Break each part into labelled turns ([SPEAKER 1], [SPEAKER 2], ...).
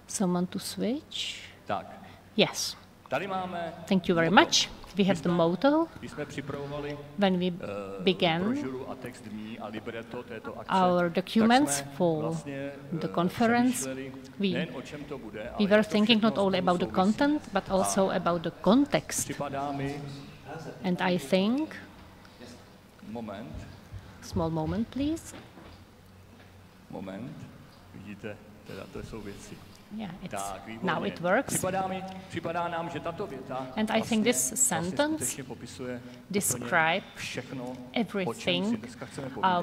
[SPEAKER 1] Someone to switch?
[SPEAKER 2] Tak.
[SPEAKER 1] Yes.
[SPEAKER 2] Tady máme
[SPEAKER 1] Thank you very much. We have the motto. When we began our documents for the conference, we were thinking not only about the content, but also about the context. And I think, small moment, please.
[SPEAKER 2] Vidíte, teda to jsou věci.
[SPEAKER 1] Yeah, now it works. And I think this sentence describes everything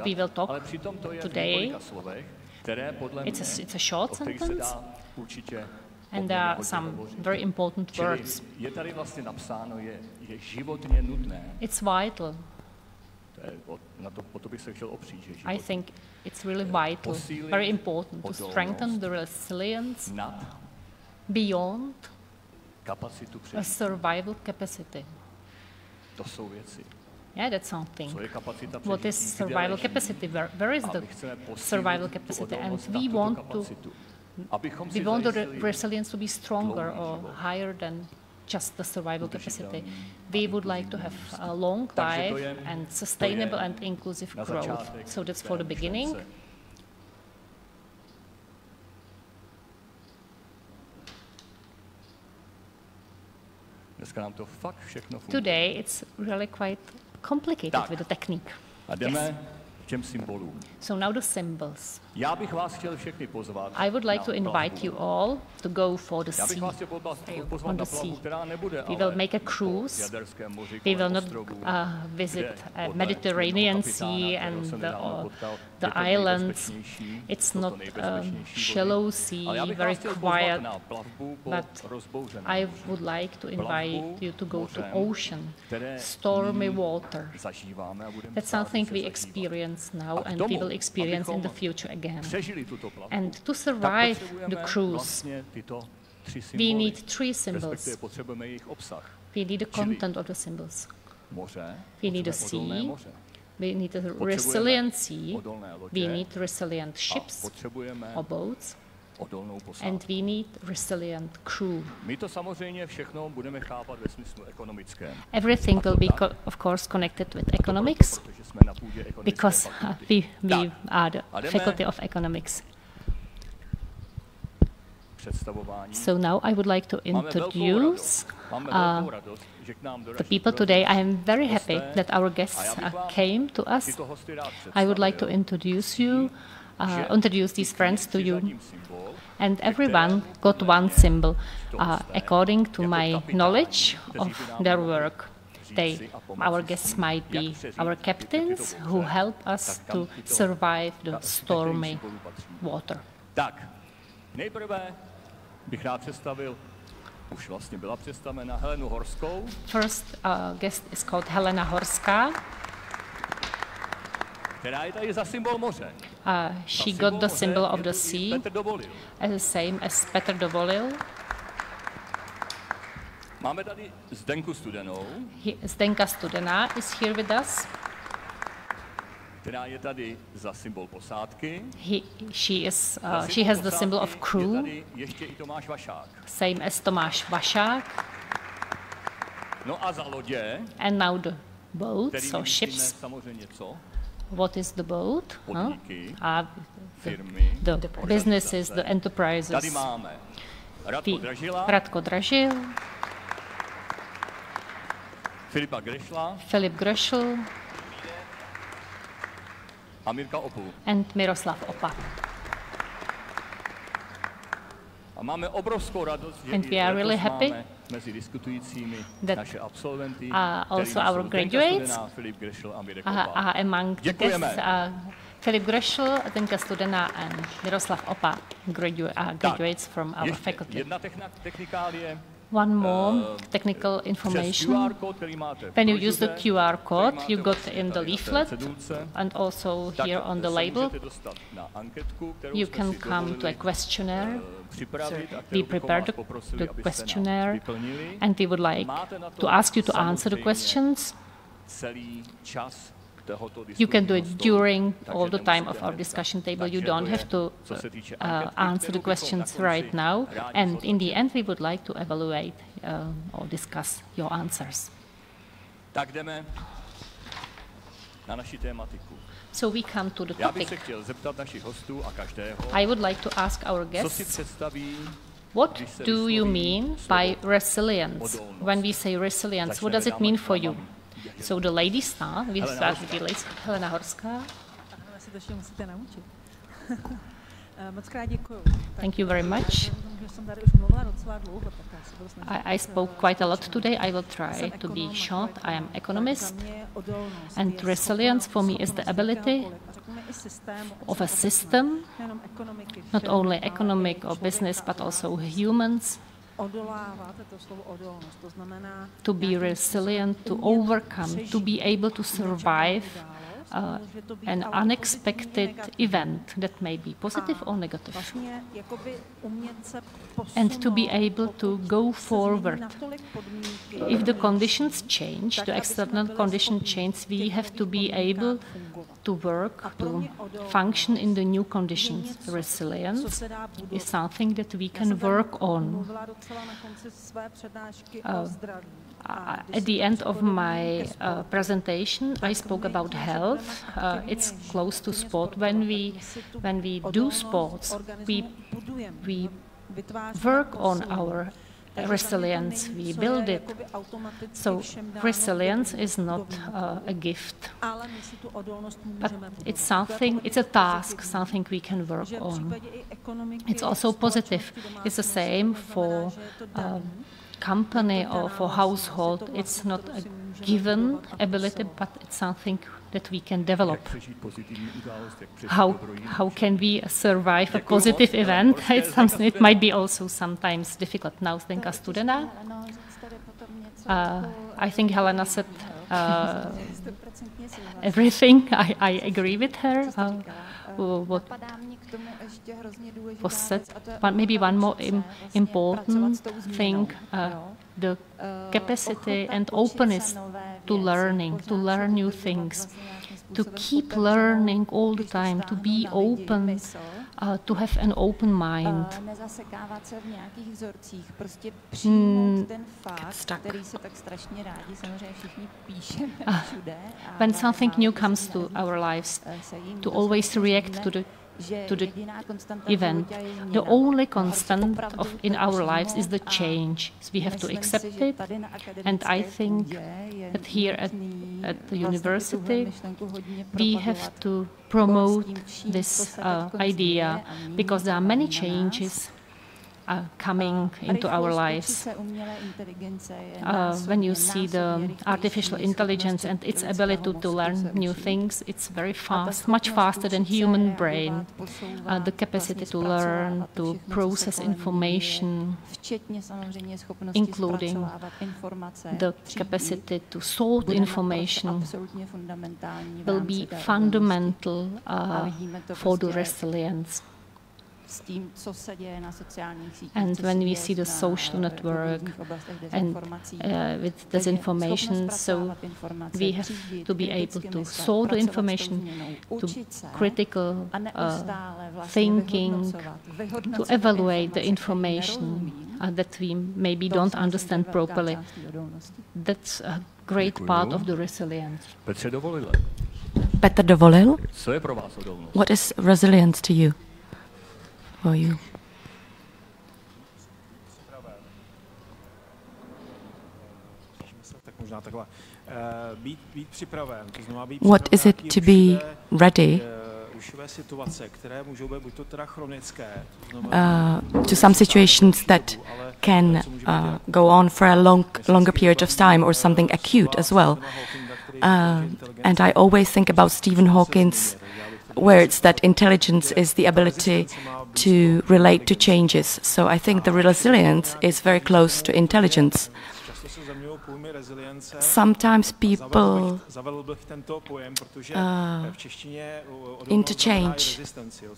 [SPEAKER 1] we will talk today. It's a short sentence, and there are some very important words. It's vital. I think it's really vital, very important to strengthen the resilience beyond a survival capacity. Yeah, that's something. What is survival capacity? Where is the survival capacity? And we want the resilience to be stronger or higher than just the survival capacity. We would like to have a long life and sustainable and inclusive growth. So that's for the beginning. Today it's really quite complicated with the technique. Yes. So now the symbols. I would like to invite you all to go for the sea, on the sea. We will make a cruise. We will not visit Mediterranean Sea and the islands. It's not shallow sea, very quiet, but I would like to invite you to go to ocean, stormy water. That's something we experience now and we will experience in the future again. And to survive the cruise, we need three symbols. We need the content of the symbols. We need a sea, we need a resilient sea, we need resilient ships or boats, and we need resilient crew. Everything will be, of course, connected with economics, because we are the Faculty of Economics. So now I would like to introduce the people today. I am very happy that our guests came to us. I would like to introduce these friends to you. And everyone got one symbol, according to my knowledge of their work. Our guests might be our captains who help us to survive the stormy water.
[SPEAKER 2] Nejprve bych rád představil, už vlastně byla představena, Helenu Horskou.
[SPEAKER 1] First guest is called Helena Horská.
[SPEAKER 2] Která je tady za symbol moře.
[SPEAKER 1] She got the symbol of the sea, as the same as Petr Dovolil.
[SPEAKER 2] Máme tady Zdenku Studenou.
[SPEAKER 1] Zdenka Studená is here with us.
[SPEAKER 2] Která je tady za symbol posádky.
[SPEAKER 1] She has the symbol of crew.
[SPEAKER 2] Tady ještě i Tomáš Vašák.
[SPEAKER 1] Same as Tomáš Vašák.
[SPEAKER 2] No a za lodě.
[SPEAKER 1] And now the boats or ships.
[SPEAKER 2] Samozřejmě co?
[SPEAKER 1] What is the boat?
[SPEAKER 2] Podniky,
[SPEAKER 1] firmy, the businesses, the enterprises.
[SPEAKER 2] Tady máme
[SPEAKER 1] Radko Dražil. Filip Gröschl. And Miroslav Opa.
[SPEAKER 2] A máme obrovskou radost, že
[SPEAKER 1] and we are really happy
[SPEAKER 2] mezi diskutujícími naše absolventy,
[SPEAKER 1] also our graduates are among the guests. Filip Gröschl, Zdenka Studená and Miroslav Opa graduates from our faculty. One more technical information. When you use the QR code you got in the leaflet and also here on the label, you can come to a questionnaire. We prepared the questionnaire and we would like to ask you to answer the questions. You can do it during all the time of our discussion table. You don't have to answer the questions right now. And in the end, we would like to evaluate or discuss your answers.
[SPEAKER 2] Tak jdeme na naši tématiku.
[SPEAKER 1] So we come to the topic. I would like to ask our guests, what do you mean by resilience? When we say resilience, what does it mean for you? So the ladies start. We start with the ladies. Helena Horská. Thank you very much. I spoke quite a lot today. I will try to be short. I am economist, and resilience for me is the ability of a system, not only economic or business, but also humans, to be resilient, to overcome, to be able to survive an unexpected event that may be positive or negative, and to be able to go forward. If the conditions change, the external conditions change, we have to be able to work, to function in the new conditions. Resilience is something that we can work on. At the end of my presentation, I spoke about health. It's close to sport. When we do sports, we work on our resilience, we build it. So resilience is not a gift, but it's something, it's a task, something we can work on. It's also positive. It's the same for company or for household. It's not a given ability, but it's something that we can develop. How can we survive a positive event? It might be also sometimes difficult. Now, Zdenka, Studená. I think Helena said everything. I agree with her. What was said, but maybe one more important thing, the capacity and openness to learning, to learn new things, to keep learning all the time, to be open, to have an open mind. When something new comes to our lives, to always react to the event. The only constant in our lives is the change. So we have to accept it, and I think that here at the university we have to promote this idea, because there are many changes coming into our lives. When you see the artificial intelligence and its ability to learn new things, it's very fast, much faster than human brain. The capacity to learn, to process information, including the capacity to sort information, will be fundamental for the resilience. And when we see the social network and with disinformation, so we have to be able to sort the information, to critical thinking, to evaluate the information that we maybe don't understand properly. That's a great part of the resilience.
[SPEAKER 3] Petr Dovolil, what is resilience to you? For you? What is it to be ready to some situations that can go on for a longer period of time, or something acute as well? And I always think about Stephen Hawking's words that intelligence is the ability to relate to changes. So I think the resilience is very close to intelligence. sometimes people interchange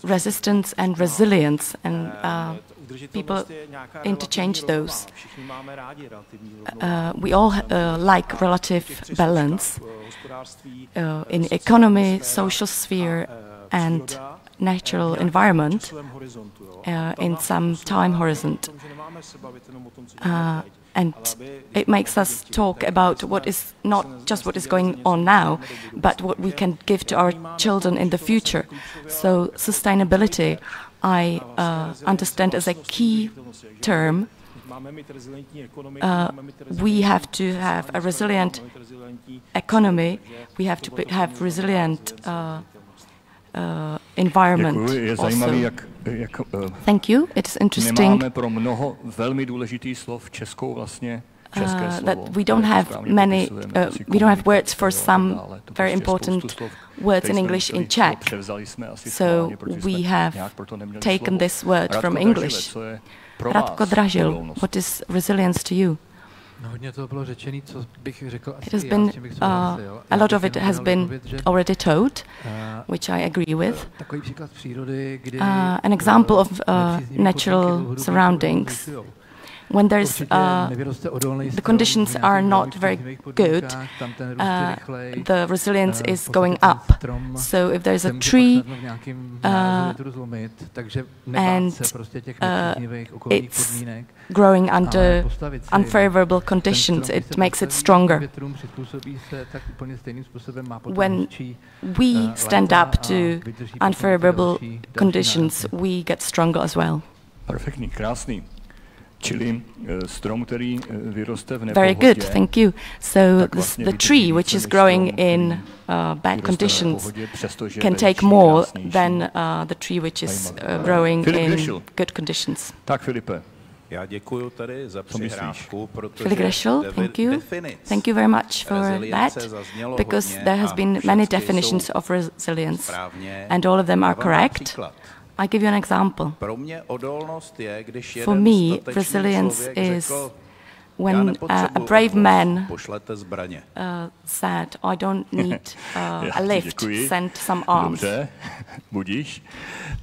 [SPEAKER 3] resistance and resilience, and people interchange those. We all like relative balance in economy, social sphere, and natural environment in some time horizon. And it makes us talk about what is not just what is going on now, but what we can give to our children in the future. So sustainability, I understand as a key term. We have to have a resilient economy. We have to have resilient environment also. Thank you. It is interesting that we don't have many. We don't have words for some very important words in English in Czech. So we have taken this word from English. Radko Dražil, what is resilience to you? It has been, a lot of it has been already told, which I agree with. An example of natural surroundings. When there's, the conditions are not very good, the resilience is going up. So if there's a tree and it's growing under unfavorable conditions, it makes it stronger. When we stand up to unfavorable conditions, we get stronger as well.
[SPEAKER 2] Perfektní, krásný.
[SPEAKER 3] Very good, thank you. So the tree which is growing in bad conditions can take more than the tree which is growing in good conditions.
[SPEAKER 2] Tak, Filipe.
[SPEAKER 3] Filip Gröschl, thank you. Thank you very much for that, because there has been many definitions of resilience, and all of them are correct. I'll give you an example. For me, resilience is when a brave man said, I don't need a lift, send some arms. Okay,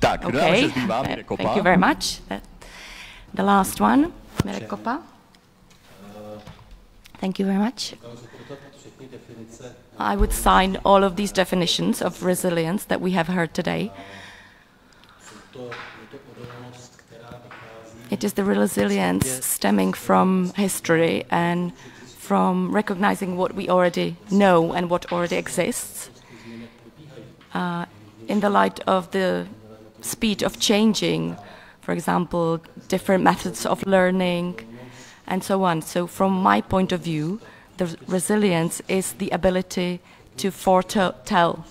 [SPEAKER 3] thank you very much. The last one, Mirek Opa. Thank you very much. I would sign all of these definitions of resilience that we have heard today. It is the resilience stemming from history and from recognizing what we already know and what already exists in the light of the speed of changing, for example, different methods of learning and so on. So from my point of view, the resilience is the ability to foretell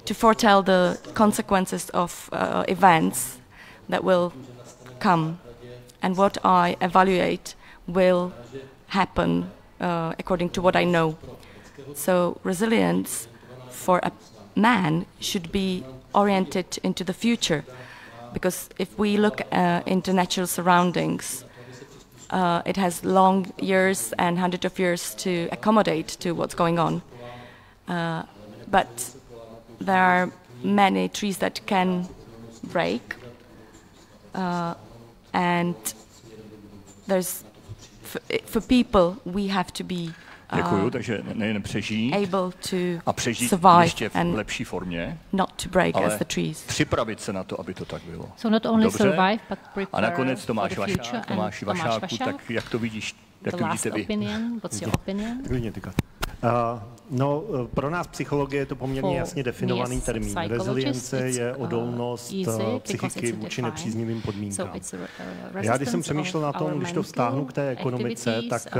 [SPEAKER 3] the consequences of events that will come, and what I evaluate will happen according to what I know. So resilience for a man should be oriented into the future, because if we look into natural surroundings, it has long years and hundreds of years to accommodate to what's going on. But there are many trees that can break, and there's for people we have to be able to survive and not to break as the trees.
[SPEAKER 1] So not only survive, but prepare for the future.
[SPEAKER 2] Tomáš Vašáku, tak jak to vidíš?
[SPEAKER 1] The last opinion, what's your opinion?
[SPEAKER 4] No, pro nás psychologie je to poměrně jasně definovaný termín. Rezilience je odolnost psychiky vůči nepříznivým podmínkám. Já když jsem přemýšlel na tom, když to vztáhnu k té ekonomice, tak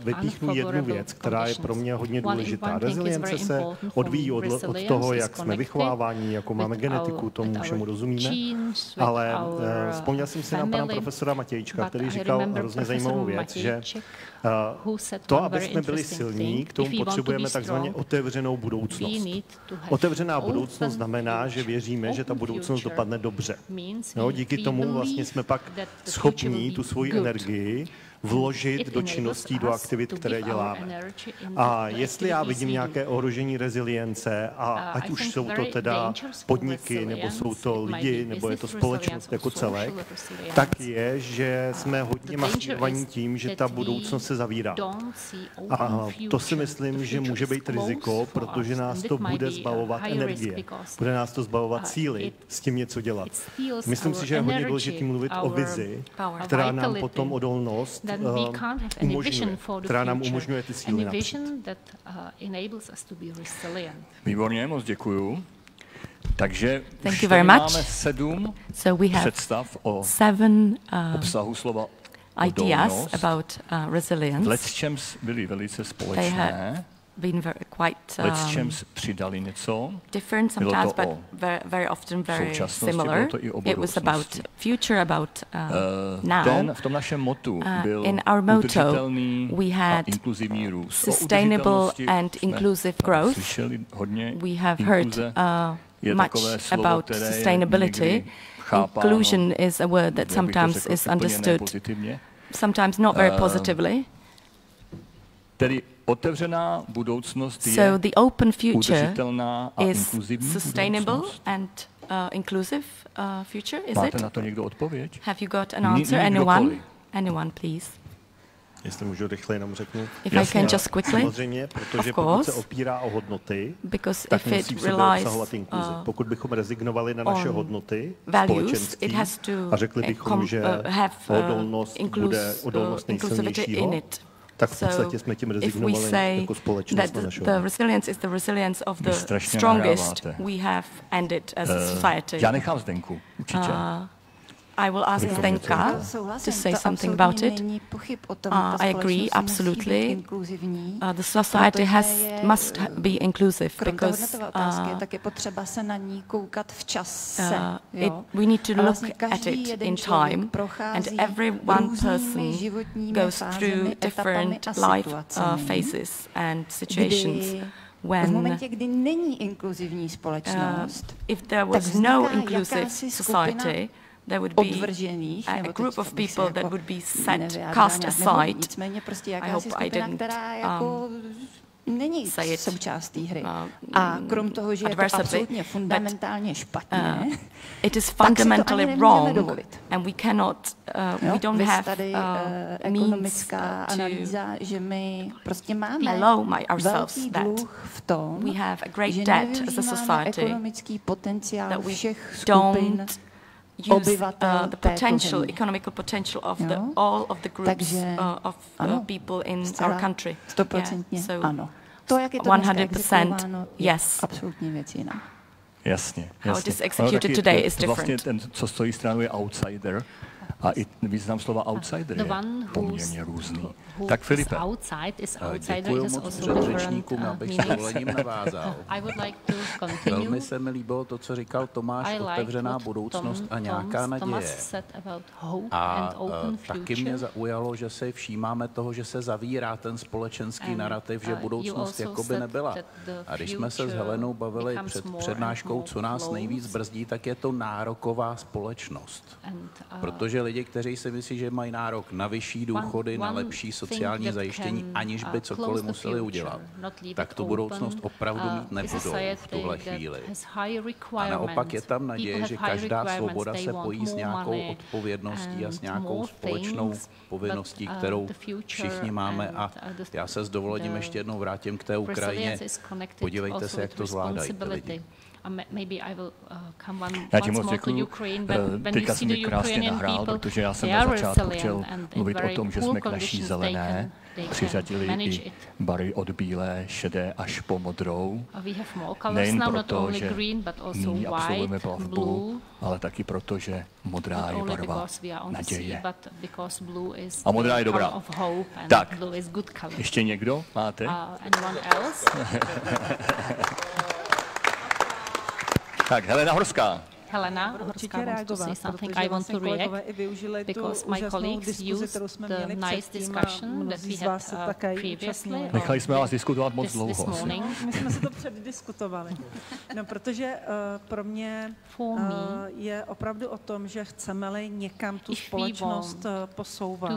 [SPEAKER 4] vypíchnu jednu věc, která je pro mě hodně důležitá. Rezilience se odvíjí od toho, jak jsme vychováváni, jakou máme genetiku, tomu všemu rozumíme. Ale vzpomněl jsem si na pana profesora Matějčka, který říkal hrozně zajímavou věc, že to, aby jsme byli silní, k tomu potřebujeme takzvaně otevřenou budoucnost. Otevřená budoucnost znamená, že věříme, že ta budoucnost dopadne dobře. No, díky tomu vlastně jsme pak schopní tu svoji energii vložit do činností, do aktivit, které děláme. A jestli já vidím nějaké ohrožení rezilience, a ať už jsou to teda podniky, nebo jsou to lidi, nebo je to společnost jako celek, tak je, že jsme hodně masírovaní tím, že ta budoucnost se zavírá. A to si myslím, že může být riziko, protože nás to bude zbavovat energie. Bude nás to zbavovat síly s tím něco dělat. Myslím si, že je hodně důležité mluvit o vizi, která nám potom odolnost umožňuje, která nám umožňuje ty síly napřít.
[SPEAKER 2] Výborně, moc děkuju. Takže už tady máme 7 představ o obsahu slova
[SPEAKER 3] ideas about resilience.
[SPEAKER 2] V lecčems byly velice společné. Přidali něco.
[SPEAKER 3] Different sometimes, but very often very similar. It was about future, about now.
[SPEAKER 2] V tom našem motu byl
[SPEAKER 3] in our motto, we had sustainable and inclusive growth. We have heard much about sustainability. Inclusion is a word that sometimes is understood, sometimes not very positively.
[SPEAKER 2] Tedy otevřená budoucnost je
[SPEAKER 3] so the open future
[SPEAKER 2] udržitelná a
[SPEAKER 3] is
[SPEAKER 2] inkluzivní
[SPEAKER 3] sustainable
[SPEAKER 2] budoucnost.
[SPEAKER 3] and inclusive future, is
[SPEAKER 2] Máte
[SPEAKER 3] it?
[SPEAKER 2] na to někdo odpověď?
[SPEAKER 3] Have you got an answer? Anyone? Anyone, please.
[SPEAKER 4] Jestli můžu rychle jenom řeknu.
[SPEAKER 3] If I can just quickly.
[SPEAKER 4] Samozřejmě, protože pokud se opírá o hodnoty,
[SPEAKER 3] because
[SPEAKER 4] tak
[SPEAKER 3] if
[SPEAKER 4] musí
[SPEAKER 3] it
[SPEAKER 4] v sobě
[SPEAKER 3] relies
[SPEAKER 4] obsahovat inkluzi. Pokud bychom rezignovali na naše hodnoty společenství a řekli bychom, že odolnost bude odolnost nejsilnějšího, tak v podstatě jsme tím rezignovali jako společnost na našeho.
[SPEAKER 3] The resilience is the resilience of the strongest we have ended as a society.
[SPEAKER 2] Já nechám Zdenku, určitě.
[SPEAKER 3] I will ask Zdenka to say something about it. I agree, absolutely. The society must be inclusive because we need to look at it in time, and every one person goes through different life phases and situations. When, if there was no inclusive society, there would be a group of people that would be cast aside. I hope I didn't say it
[SPEAKER 5] součástí hry. A krom toho, že je to absolutně fundamentálně špatně,
[SPEAKER 3] it is fundamentally wrong, and we cannot, we don't have means
[SPEAKER 5] analýza, že my prostě máme
[SPEAKER 3] ourselves that we have a great debt as a society,
[SPEAKER 5] ekonomický potenciál všech
[SPEAKER 3] skupin use the potential, economical potential of all of the groups of people in our country.
[SPEAKER 5] 100% ano. To, jak je to
[SPEAKER 3] 100% yes.
[SPEAKER 5] Absolutně věc jiná.
[SPEAKER 2] Jasně.
[SPEAKER 3] How it is executed today is different.
[SPEAKER 2] Vlastně ten, co stojí stranou, je outsider. A i význam slova outsider je poměrně různý. Tak Filipe.
[SPEAKER 6] Děkuji moc předřečníkům, abych s dovolením navázal. Velmi se mi líbilo to, co říkal Tomáš, otevřená budoucnost a nějaká naděje. A taky mě zaujalo, že se všímáme toho, že se zavírá ten společenský narrativ, že budoucnost jakoby nebyla. A když jsme se s Helenou bavili před přednáškou, co nás nejvíc brzdí, tak je to nároková společnost. Protože lidi, kteří si myslí, že mají nárok na vyšší důchody, na lepší sociální zajištění, aniž by cokoliv museli udělat, tak tu budoucnost opravdu mít nebudou v tuhle chvíli. A naopak je tam naděje, že každá svoboda se pojí s nějakou odpovědností a s nějakou společnou povinností, kterou všichni máme. A já se s dovolením ještě jednou vrátím k té Ukrajině. Podívejte se, jak to zvládají ty lidi.
[SPEAKER 2] Já ti moc děkuji. Teďka jsi mi krásně nahrál, protože já jsem na začátku chtěl mluvit o tom, že jsme k naší zelené přiřadili i bary od bílé, šedé až po modrou. Nejen proto, že nyní absolvujeme plavbu, ale taky proto, že modrá je barva naděje. A modrá je dobrá. Tak, ještě někdo máte? Tak, Helena Horská.
[SPEAKER 1] Helena Horská wants to say something. I want to react because my colleagues used the nice discussion that we had previously.
[SPEAKER 2] Nechali jsme vás diskutovat moc dlouho.
[SPEAKER 7] My jsme se to předdiskutovali. No, protože pro mě je opravdu o tom, že chceme-li někam tu společnost posouvat,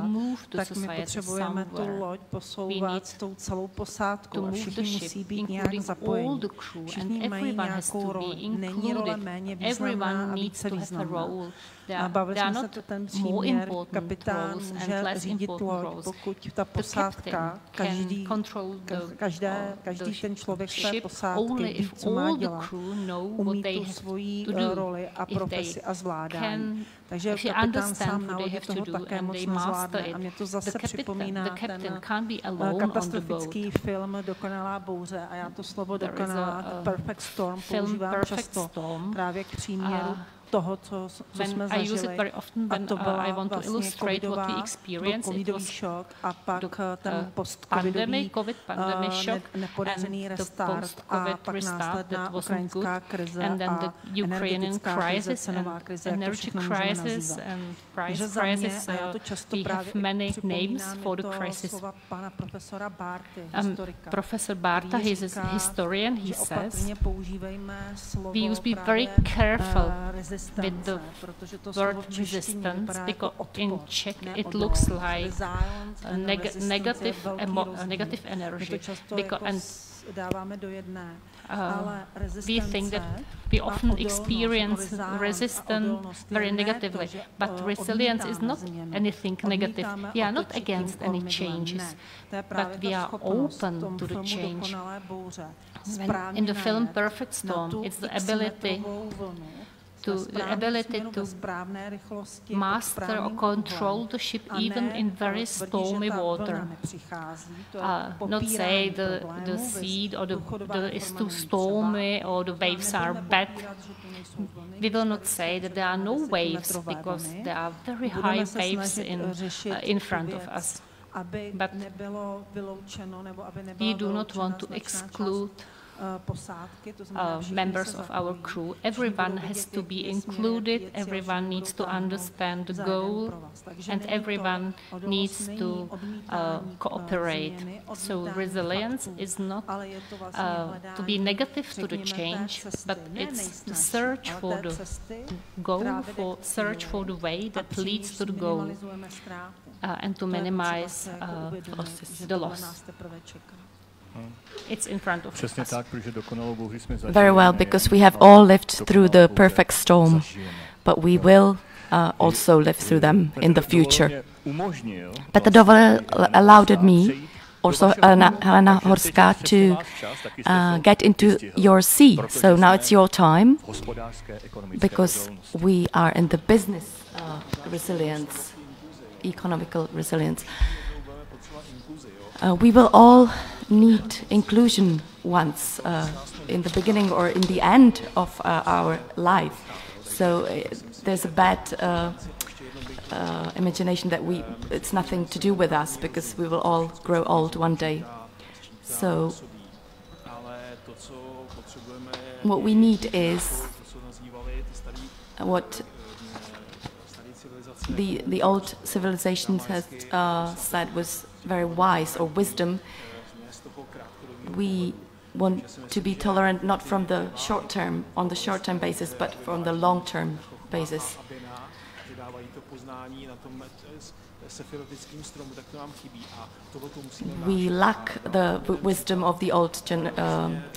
[SPEAKER 7] tak my potřebujeme tu loď posouvat tou celou posádkou a všichni musí být nějak zapojení. Všichni mají nějakou roli. Není role méně významná a více významná. A bavili jsme se to ten příměr, kapitán může řídit loď, pokud ta posádka, každý ten člověk své posádky ví, co má dělat, umí tu svoji roli a profesi a zvládání. Takže kapitán sám na lodi toho také moc nezvládne. A mě to zase připomíná ten katastrofický film Dokonalá bouře. A já to slovo dokonalá, The Perfect Storm, používám často právě k příměru toho, co jsme zažili. A to byla vlastně covidový šok a pak ten post-covidový nepodařený restart a pak následná ukrajinská krize a energetická krize, cenová krize, jak to všechno můžeme nazývat. Takže za mě, a já to často právě připomínám, je to slova pana profesora Barty, historika.
[SPEAKER 1] Professor Barta, he is a historian, he says,
[SPEAKER 7] opatrně používejme slovo
[SPEAKER 1] we must be very careful with the word resistance, because in Czech it looks like negative energy.
[SPEAKER 7] Dáváme do jedné.
[SPEAKER 1] We think that we often experience resistance very negatively, but resilience is not anything negative. We are not against any changes, but we are open to the change. In the film Perfect Storm, it's the ability to master or control the ship even in very stormy water. Not say the sea or is too stormy or the waves are bad. We will not say that there are no waves because there are very high waves in front of us. But we do not want to exclude members of our crew. Everyone has to be included, everyone needs to understand the goal, and everyone needs to cooperate. So resilience is not to be negative to the change, but it's to search for the goal, search for the way that leads to the goal, and to minimize the loss. It's in front of us.
[SPEAKER 3] Very well, because we have all lived through the perfect storm, but we will also live through them in the future. Petr Dovolil allowed me, also Helena Horská, to get into your sea. So now it's your time, because we are in the business resilience, economical resilience. We will all need inclusion once in the beginning or in the end of our life. So there's a bad imagination that it's nothing to do with us because we will all grow old one day. So what we need is what the old civilizations has said was very wise, or wisdom. We want to be tolerant not from the short term, on the short term basis, but from the long term basis. We lack the wisdom of the old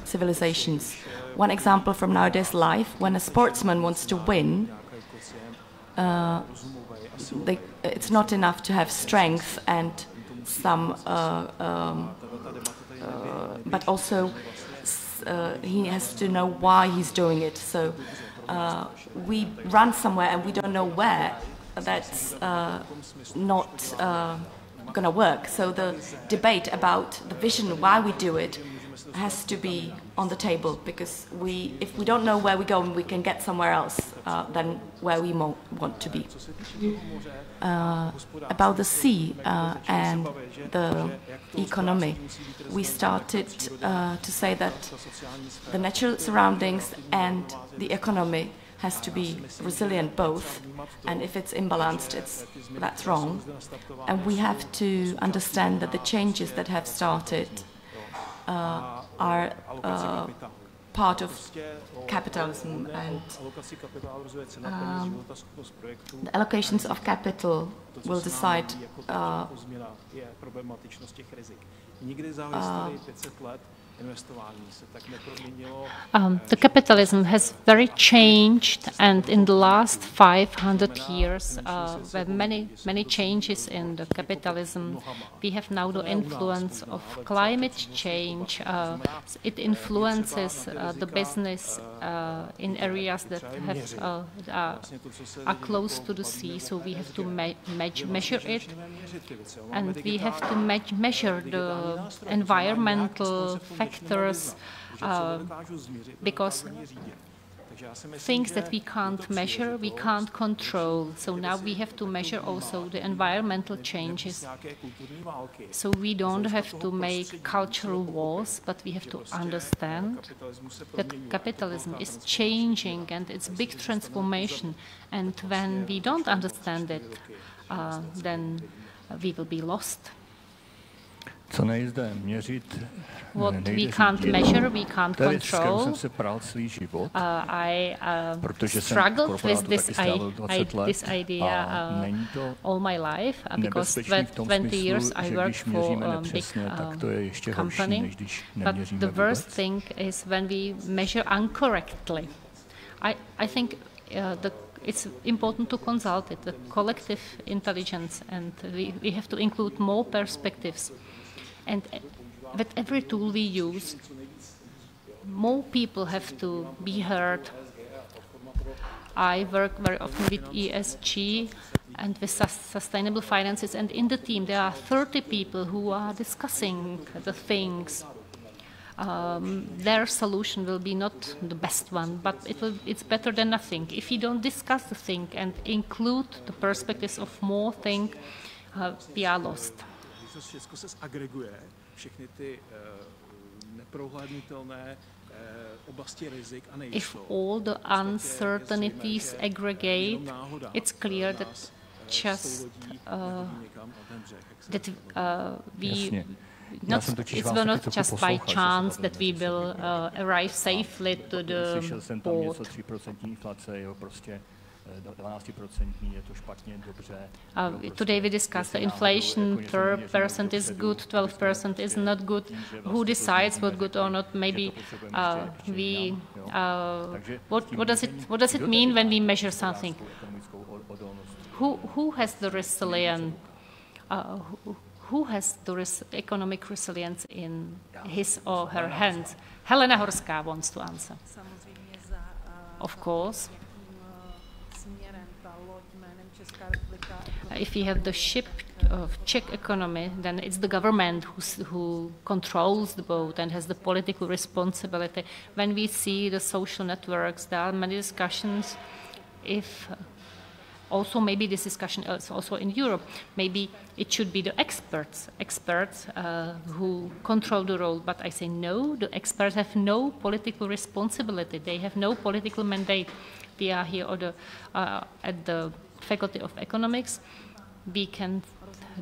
[SPEAKER 3] civilizations. One example from nowadays life, when a sportsman wants to win, it's not enough to have strength and some, but also he has to know why he's doing it. So we run somewhere and we don't know where. That's not going to work. So the debate about the vision, why we do it, has to be on the table, because if we don't know where we go, we can get somewhere else than where we want to be. About the sea and the economy, we started to say that the natural surroundings and the economy has to be resilient both, and if it's imbalanced, that's wrong. And we have to understand that the changes that have started are part of capitalism, and the allocations of capital will decide
[SPEAKER 1] the capitalism has very changed, and in the last 500 years, there are many changes in the capitalism. We have now the influence of climate change. It influences the business in areas that are close to the sea, so we have to measure it, and we have to measure the environmental factors, because things that we can't measure, we can't control. So now we have to measure also the environmental changes. So we don't have to make cultural wars, but we have to understand that capitalism is changing and it's a big transformation. And when we don't understand it, then we will be lost.
[SPEAKER 2] Co nejde měřit,
[SPEAKER 1] what we can't measure, we can't control.
[SPEAKER 2] Jsem se prál celý život,
[SPEAKER 1] I struggled with this idea all my life, because 20 years I worked for a big company. But the worst thing is when we measure incorrectly. I think it's important to consult it, the collective intelligence, and we have to include more perspectives. And with every tool we use, more people have to be heard. I work very often with ESG and with sustainable finances, and in the team there are 30 people who are discussing the things. Their solution will be not the best one, but it's better than nothing. If you don't discuss the thing and include the perspectives of more things, we are lost.
[SPEAKER 8] Všechno se agreguje, všechny ty neprohlédnutelné oblasti rizik a nejistoty.
[SPEAKER 1] If all the uncertainties aggregate, it's clear that just that it's not just by chance that we will arrive safely to the port. Today we discussed the inflation, 12% is good, 12% is not good. Who decides what good or not? Maybe what does it mean when we measure something? Who has the resilience? Who has the economic resilience in his or her hands? Helena Horská wants to answer. Of course. If we have the ship of Czech economy, then it's the government who controls the boat and has the political responsibility. When we see the social networks, there are many discussions. If also maybe this discussion is also in Europe, maybe it should be the experts who control the role. But I say no, the experts have no political responsibility. They have no political mandate. They are here at the Faculty of Economics. We can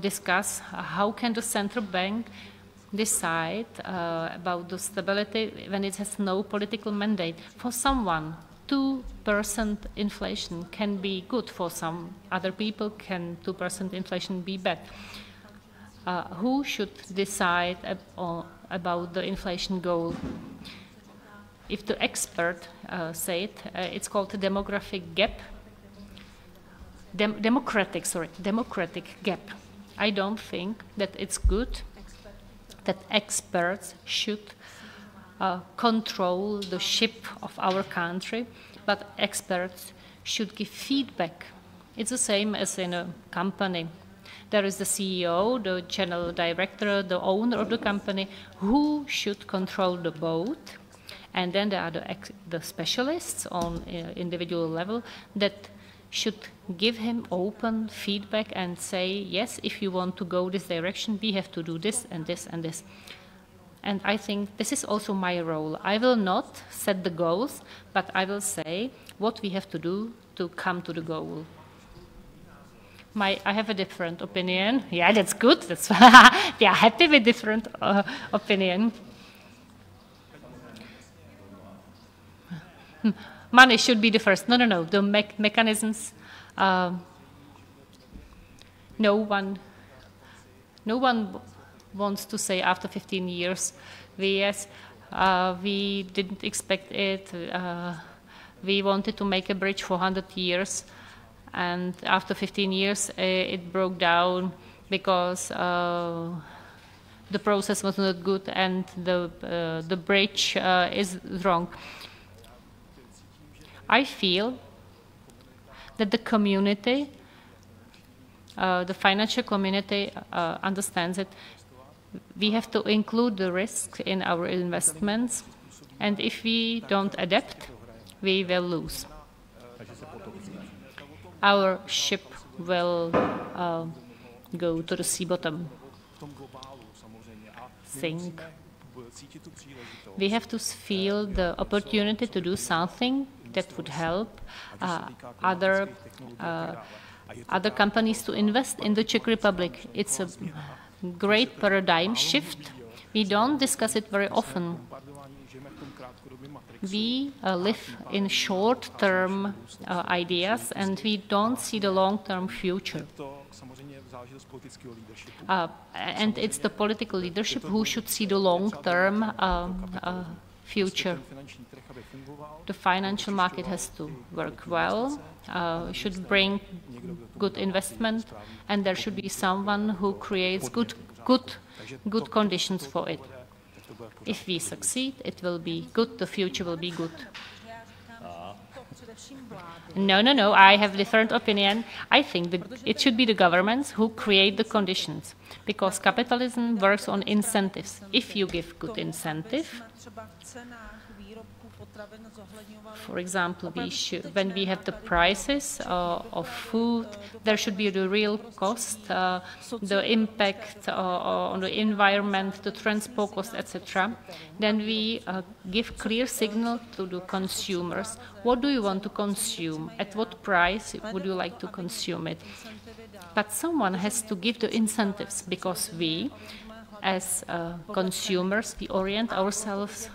[SPEAKER 1] discuss how can the central bank decide about the stability when it has no political mandate. For someone, 2% inflation can be good. For some other people, can 2% inflation be bad? Who should decide about the inflation goal? If the expert say it, it's called a demographic gap. Democratic gap. I don't think that it's good that experts should control the ship of our country, but experts should give feedback. It's the same as in a company. There is the CEO, the general director, the owner of the company, who should control the boat, and then there are the specialists on individual level that should give him open feedback and say, yes, if you want to go this direction, we have to do this and this and this. And I think this is also my role. I will not set the goals, but I will say what we have to do to come to the goal. I have a different opinion. Yeah, that's good. That's we are happy with different opinion. Money should be the first. No. The mechanisms. No one wants to say after 15 years, we didn't expect it. We wanted to make a bridge for 100 years. And after 15 years, it broke down because the process was not good and the bridge is wrong. I feel that the community, the financial community understands it. We have to include the risk in our investments, and if we don't adapt, we will lose. Our ship will go to the sea bottom, sink. We have to feel the opportunity to do something that would help other companies to invest in the Czech Republic. It's a great paradigm shift. We don't discuss it very often. We live in short-term ideas, and we don't see the long-term future. And it's the political leadership who should see the long-term future. The financial market has to work well, should bring good investment, and there should be someone who creates good conditions for it. If we succeed, it will be good, the future will be good. No, I have a different opinion. I think it should be the governments who create the conditions, because capitalism works on incentives. If you give good incentive, for example, when we have the prices of food, there should be the real cost, the impact on the environment, the transport cost, etc. Then we give clear signal to the consumers. What do you want to consume? At what price would you like to consume it? But someone has to give the incentives, because we, as consumers, we orient ourselves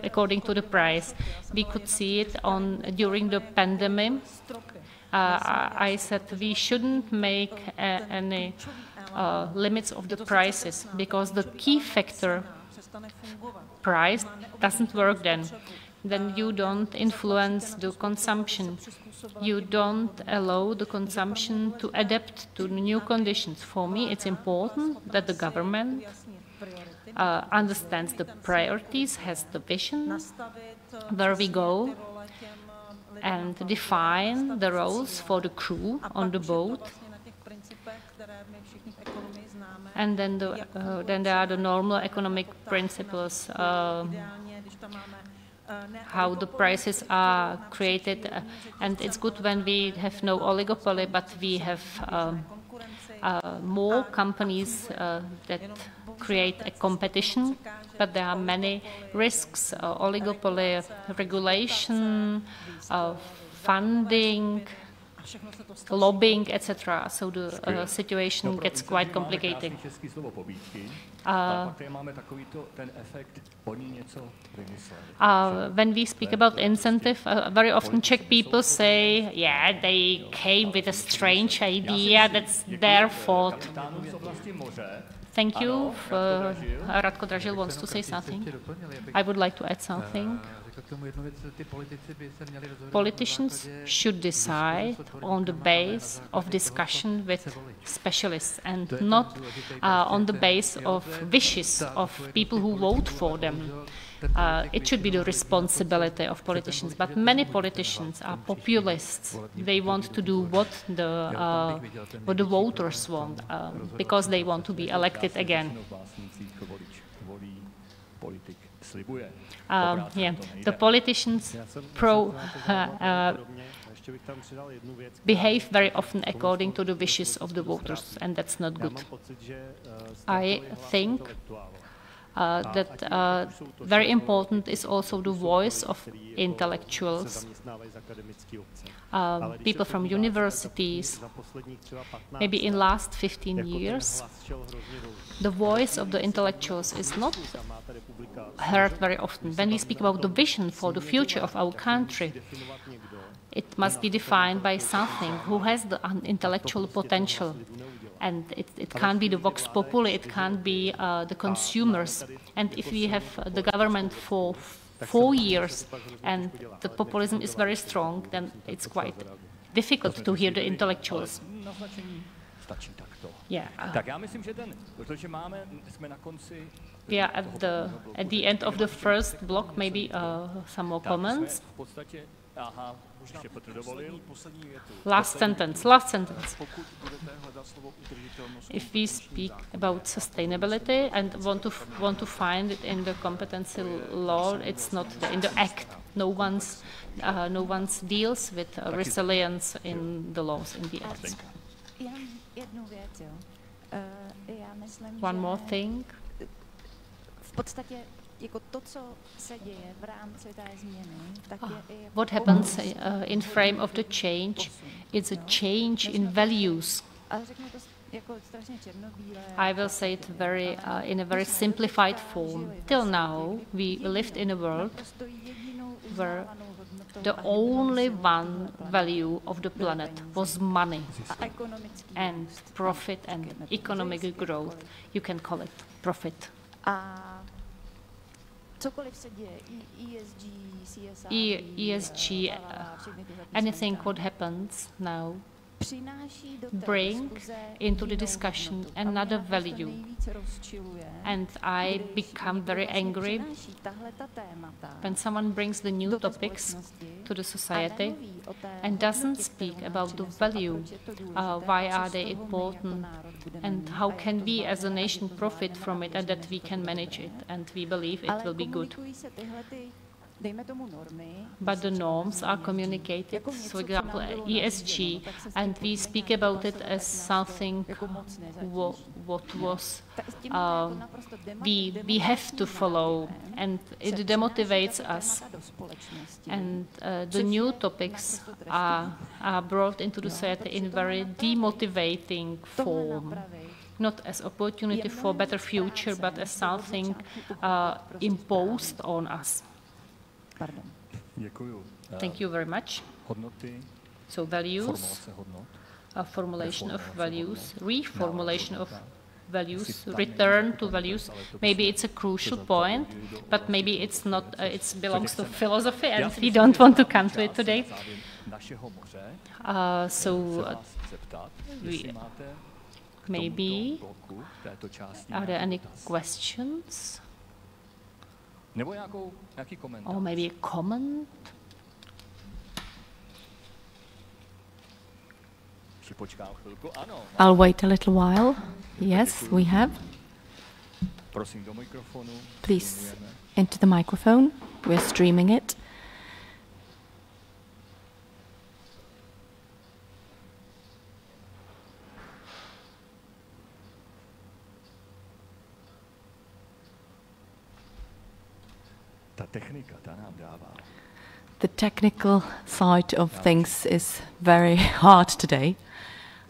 [SPEAKER 1] according to the price. We could see it during the pandemic. I said we shouldn't make any limits of the prices, because the key factor, price, doesn't work then. Then you don't influence the consumption. You don't allow the consumption to adapt to new conditions. For me, it's important that the government understands the priorities, has the vision, where we go, and define the roles for the crew on the boat. And then there are the normal economic principles, how the prices are created, and it's good when we have no oligopoly, but we have more companies that create a competition, but there are many risks, oligopoly, regulation, funding, lobbying, etc. So the situation gets quite complicated. When we speak about incentive, very often Czech people say, yeah, they came with a strange idea, that's their fault. Thank you. Radko Dražil wants to say something. I would like to add something. Politicians should decide on the base of discussion with specialists, and not on the base of wishes of people who vote for them. It should be the responsibility of politicians, but many politicians are populists. They want to do what the voters want, because they want to be elected again. The politicians behave very often according to the wishes of the voters, and that's not good. I think that very important is also the voice of intellectuals, people from universities. Maybe in last 15 years, the voice of the intellectuals is not heard very often. When we speak about the vision for the future of our country, it must be defined by something who has the intellectual potential. And it can't be the vox populi, it can't be the consumers. And if we have the government for 4 years and the populism is very strong, then it's quite difficult to hear the intellectuals. Yeah. We are at the end of the first block, maybe some more comments. Last sentence. If we speak about sustainability and want to find it in the competency law, it's not in the act. No one's deals with resilience in the laws, in the acts. One more thing. What happens in frame of the change is a change in values. I will say it in a very simplified form. Till now, we lived in a world where the only one value of the planet was money and profit and economic growth. You can call it profit. ESG, anything what happens now, bring into the discussion another value. And I become very angry when someone brings the new topics to the society and doesn't speak about the value, why are they important, and how can we as a nation profit from it, and that we can manage it, and we believe it will be good. But the norms are communicated, for example, ESG, and we speak about it as something what was we have to follow, and it demotivates us. And the new topics are brought into the society in very demotivating form. Not as opportunity for better future, but as something imposed on us. Thank you very much. So values, formulation of values, reformulation of values, return to values. Maybe it's a crucial point, but maybe it's not. It belongs to philosophy, and we don't want to come to it today. Maybe are there any questions? Or maybe a comment?
[SPEAKER 3] I'll wait a little while. Yes, we have. Please, into the microphone. We're streaming it. The technical side of things is very hard today.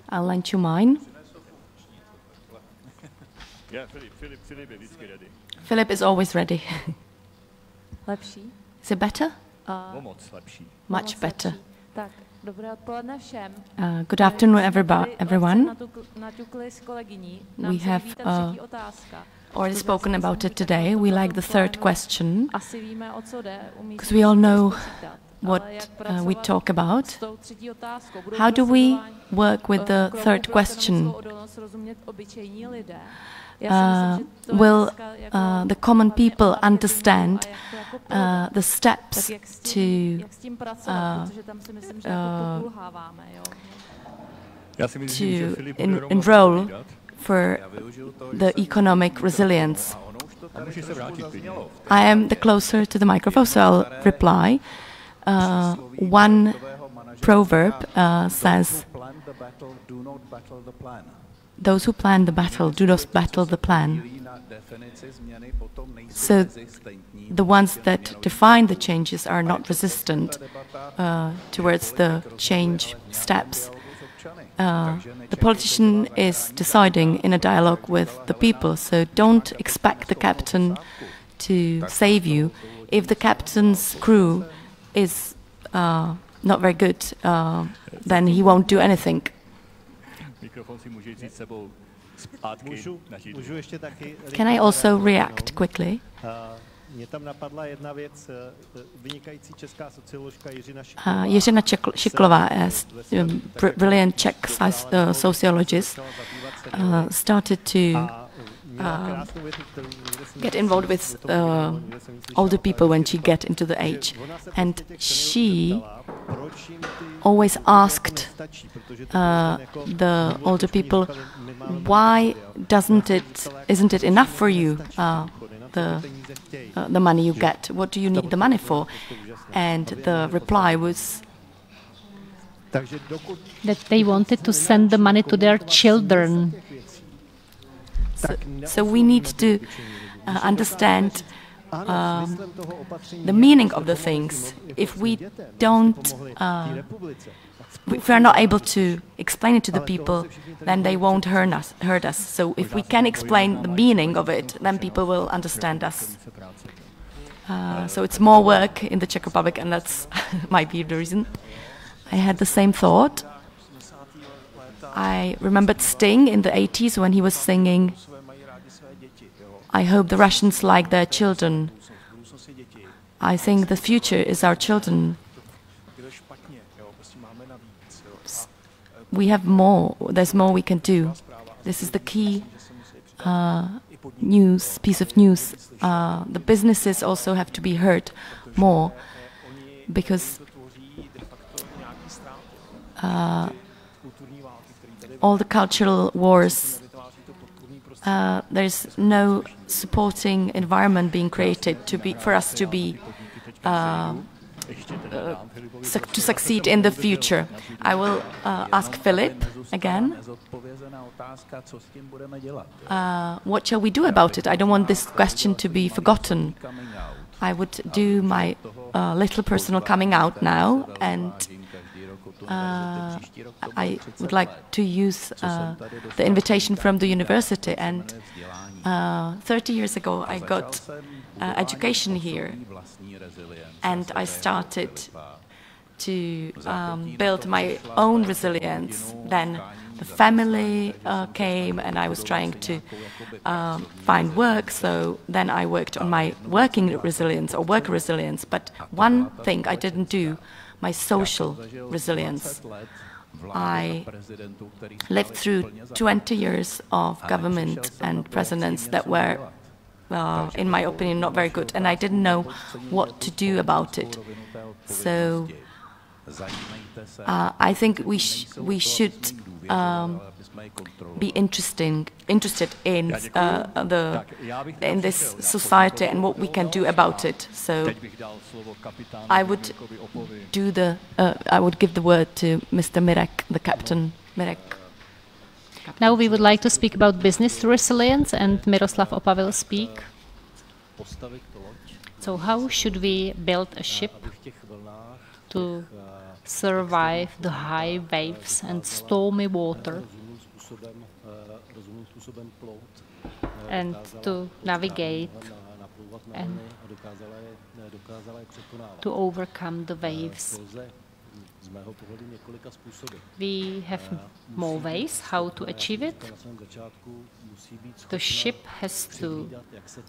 [SPEAKER 3] I'll lend you mine. Filip is always ready. Is it better? Much better. Good afternoon, everyone. We have already spoken about it today. We like the third question, because we all know what we talk about. How do we work with the third question? Will the common people understand the steps to enroll for the economic resilience? I am the closer to the microphone, so I'll reply. One proverb says, those who plan the battle do not battle the plan. So the ones that define the changes are not resistant towards the change steps. The politician is deciding in a dialogue with the people, so don't expect the captain to save you. If the captain's crew is not very good, then he won't do anything. Can I also react quickly? Jiřina Šiklová, a brilliant Czech sociologist, started to get involved with older people when she get into the age, and she always asked the older people, why isn't it enough for you, the money you get? What do you need the money for? And the reply was
[SPEAKER 1] that they wanted to send the money to their children.
[SPEAKER 3] So we need to understand the meaning of the things. If we don't, if we are not able to explain it to the people, then they won't hurt us. So if we can explain the meaning of it, then people will understand us. So it's more work in the Czech Republic, and that's might be the reason. I had the same thought. I remembered Sting in the 80s when he was singing, "I hope the Russians like their children. I think the future is our children." We have more. There's more we can do. This is the key piece of news. The businesses also have to be heard more, because all the cultural wars, there's no supporting environment being created for us to be to succeed in the future. I will ask Filip again. What shall we do about it? I don't want this question to be forgotten. I would do my little personal coming out now, and I would like to use the invitation from the university. And 30 years ago, I got education here, and I started to build my own resilience. Then the family came, and I was trying to find work. So then I worked on my working resilience or work resilience. But one thing I didn't do, my social resilience. I lived through 20 years of government and presidents that were, in my opinion, not very good, and I didn't know what to do about it. So I think we should be interested in this society and what we can do about it. So I would give the word to Mr. Mirek, the captain. Mirek.
[SPEAKER 1] Now we would like to speak about business resilience, and Miroslav Opa will speak. So how should we build a ship to survive the high waves and stormy water, and to navigate and to overcome the waves? We have more ways how to achieve it. The ship has to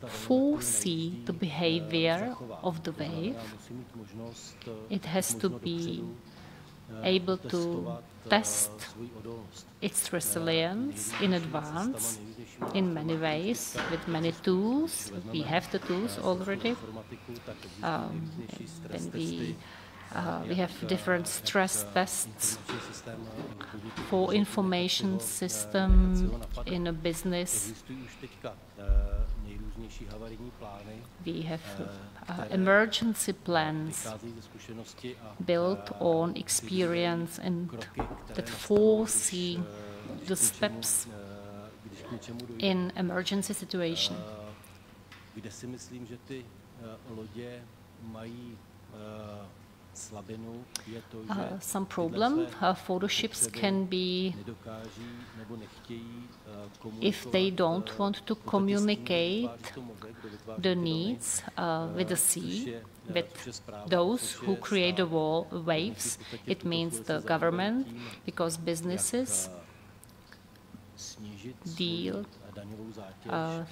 [SPEAKER 1] foresee the behavior of the wave. It has to be able to test its resilience in advance in many ways with many tools. We have the tools already. We have different stress tests for information system in a business. We have emergency plans built on experience and that foresee the steps in emergency situation.
[SPEAKER 9] Kde si myslím, že ty lodě mají slabinu, je to, že
[SPEAKER 1] some problem for the ships can be if they don't want to communicate the needs with the sea, with those who create the waves. It means the government, because businesses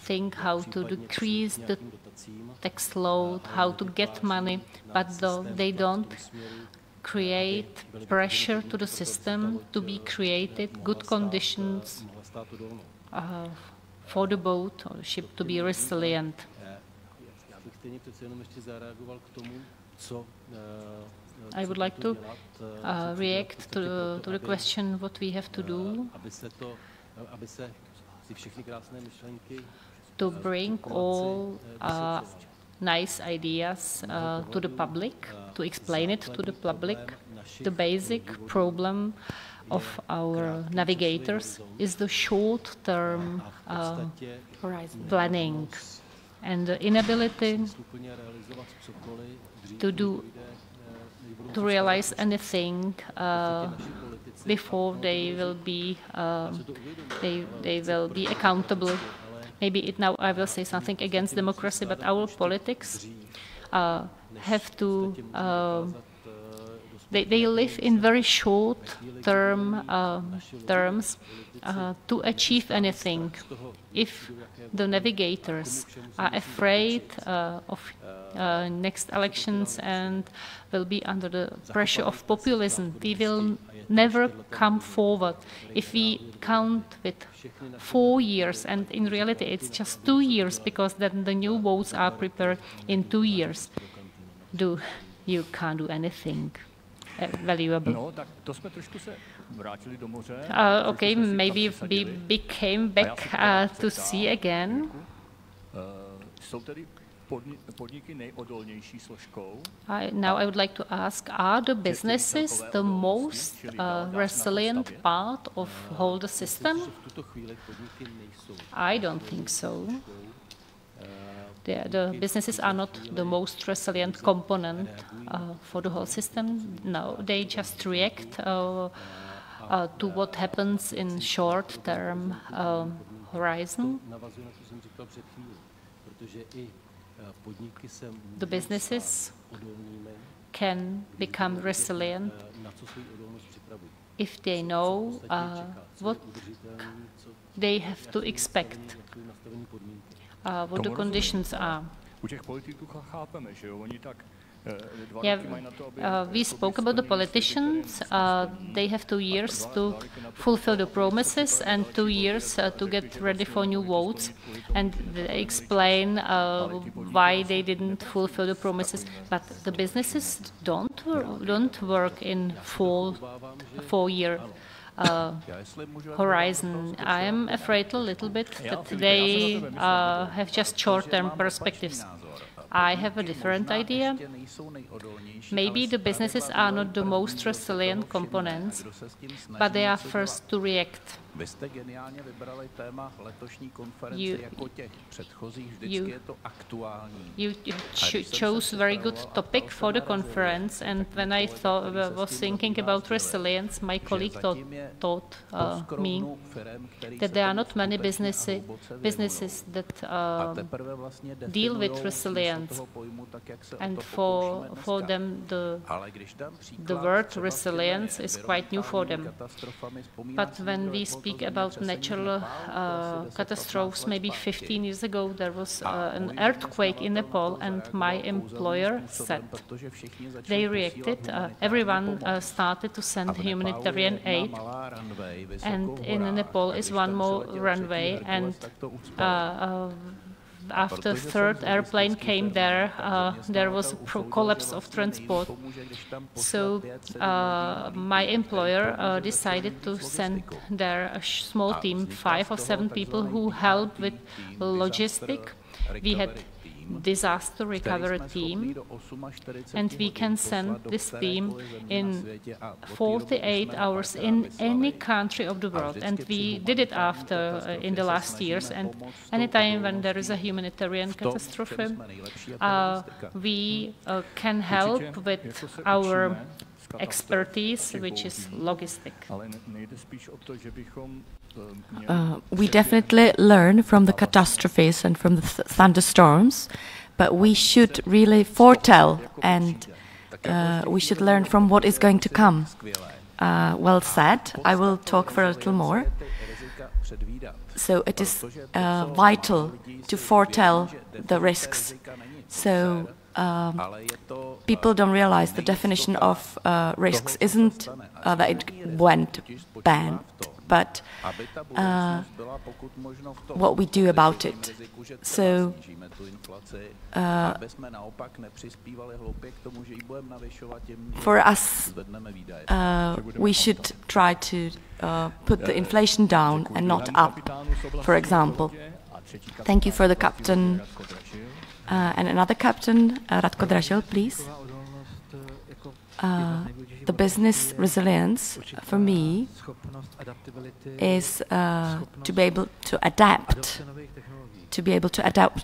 [SPEAKER 1] think how to decrease the tax load, how to get money, but they don't create pressure to the system to be created good conditions for the boat or ship to be resilient. I would like to react to the question what we have to do to bring all nice ideas to the public, to explain it to the public. The basic problem of our navigators is the short-term planning and the inability to realize anything before they will be accountable. Maybe now I will say something against democracy, but our politics have to. They live in very short terms to achieve anything. If the navigators are afraid of next elections and will be under the pressure of populism, we will never come forward. If we count with 4 years, and in reality it's just 2 years, because then the new votes are prepared in 2 years, you can't do anything valuable.
[SPEAKER 2] No, tak to jsme trošku se vrátili do moře.
[SPEAKER 1] Okay, maybe we came back to sea again.
[SPEAKER 2] Jsou tedy podniky nejodolnější složkou?
[SPEAKER 1] Now I would like to ask, are the businesses the most resilient part of whole the system? I don't think so. The businesses are not the most resilient component for the whole system. No, they just react to what happens in short-term horizon. The businesses can become resilient if they know what they have to expect. What the conditions are. Yeah, we spoke about the politicians. They have 2 years to fulfill the promises and 2 years to get ready for new votes, and they explain why they didn't fulfill the promises. But the businesses don't work in 4-year horizon. I am afraid a little bit that they have just short-term perspectives. I have a different idea. Maybe the businesses are not the most resilient components, but they are first to react.
[SPEAKER 6] Vy jste geniálně vybrali téma letošní konference jako těch předchozích, vždycky je to aktuální.
[SPEAKER 1] You chose very good topic for the conference, and when I was thinking about resilience, my colleague taught me that there are not many businesses that deal with resilience, and for them the word resilience is quite new for them. But when we speak about natural catastrophes, maybe 15 years ago there was an earthquake in Nepal, and my employer said they reacted. Everyone started to send humanitarian aid, and in Nepal is one more runway, and after the third airplane came there, there was a collapse of transport. So my employer decided to send there a small team, 5 or 7 people who helped with logistics. We had disaster recovery team, and we can send this team in 48 hours in any country of the world. And we did it after in the last years. And anytime when there is a humanitarian catastrophe, we can help with our expertise, which is logistic.
[SPEAKER 3] We definitely learn from the catastrophes and from the thunderstorms, but we should really foretell, and we should learn from what is going to come. Well said. I will talk for a little more. So it is vital to foretell the risks. So people don't realize the definition of risks isn't that it went bad, but what we do about it. So for us, we should try to put the inflation down and not up, for example. Thank you for the captain. And another captain, Radko Dražil, please. The business resilience, for me, is to be able to adapt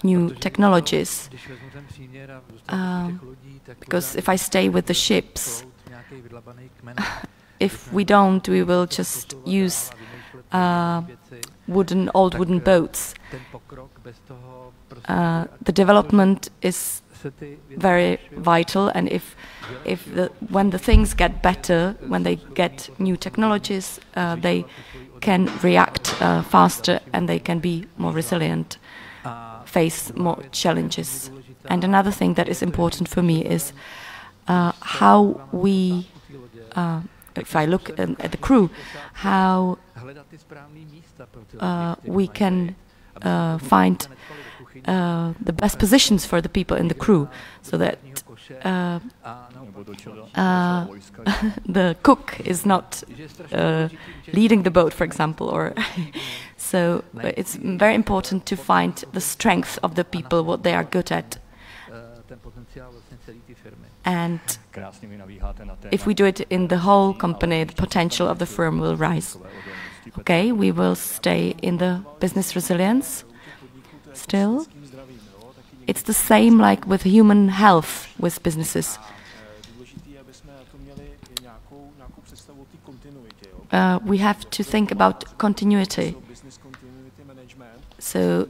[SPEAKER 3] new technologies. Because if I stay with the ships, if we don't, we will just use old wooden boats. The development is very vital, and when the things get better, when they get new technologies, they can react faster and they can be more resilient, face more challenges. And another thing that is important for me is how we, if I look at the crew, how we can find the best positions for the people in the crew, so that the cook is not leading the boat, for example, or so it's very important to find the strength of the people, what they are good at. And if we do it in the whole company, the potential of the firm will rise. Okay, we will stay in the business resilience. Still, it's the same like with human health with businesses. We have to think about continuity. So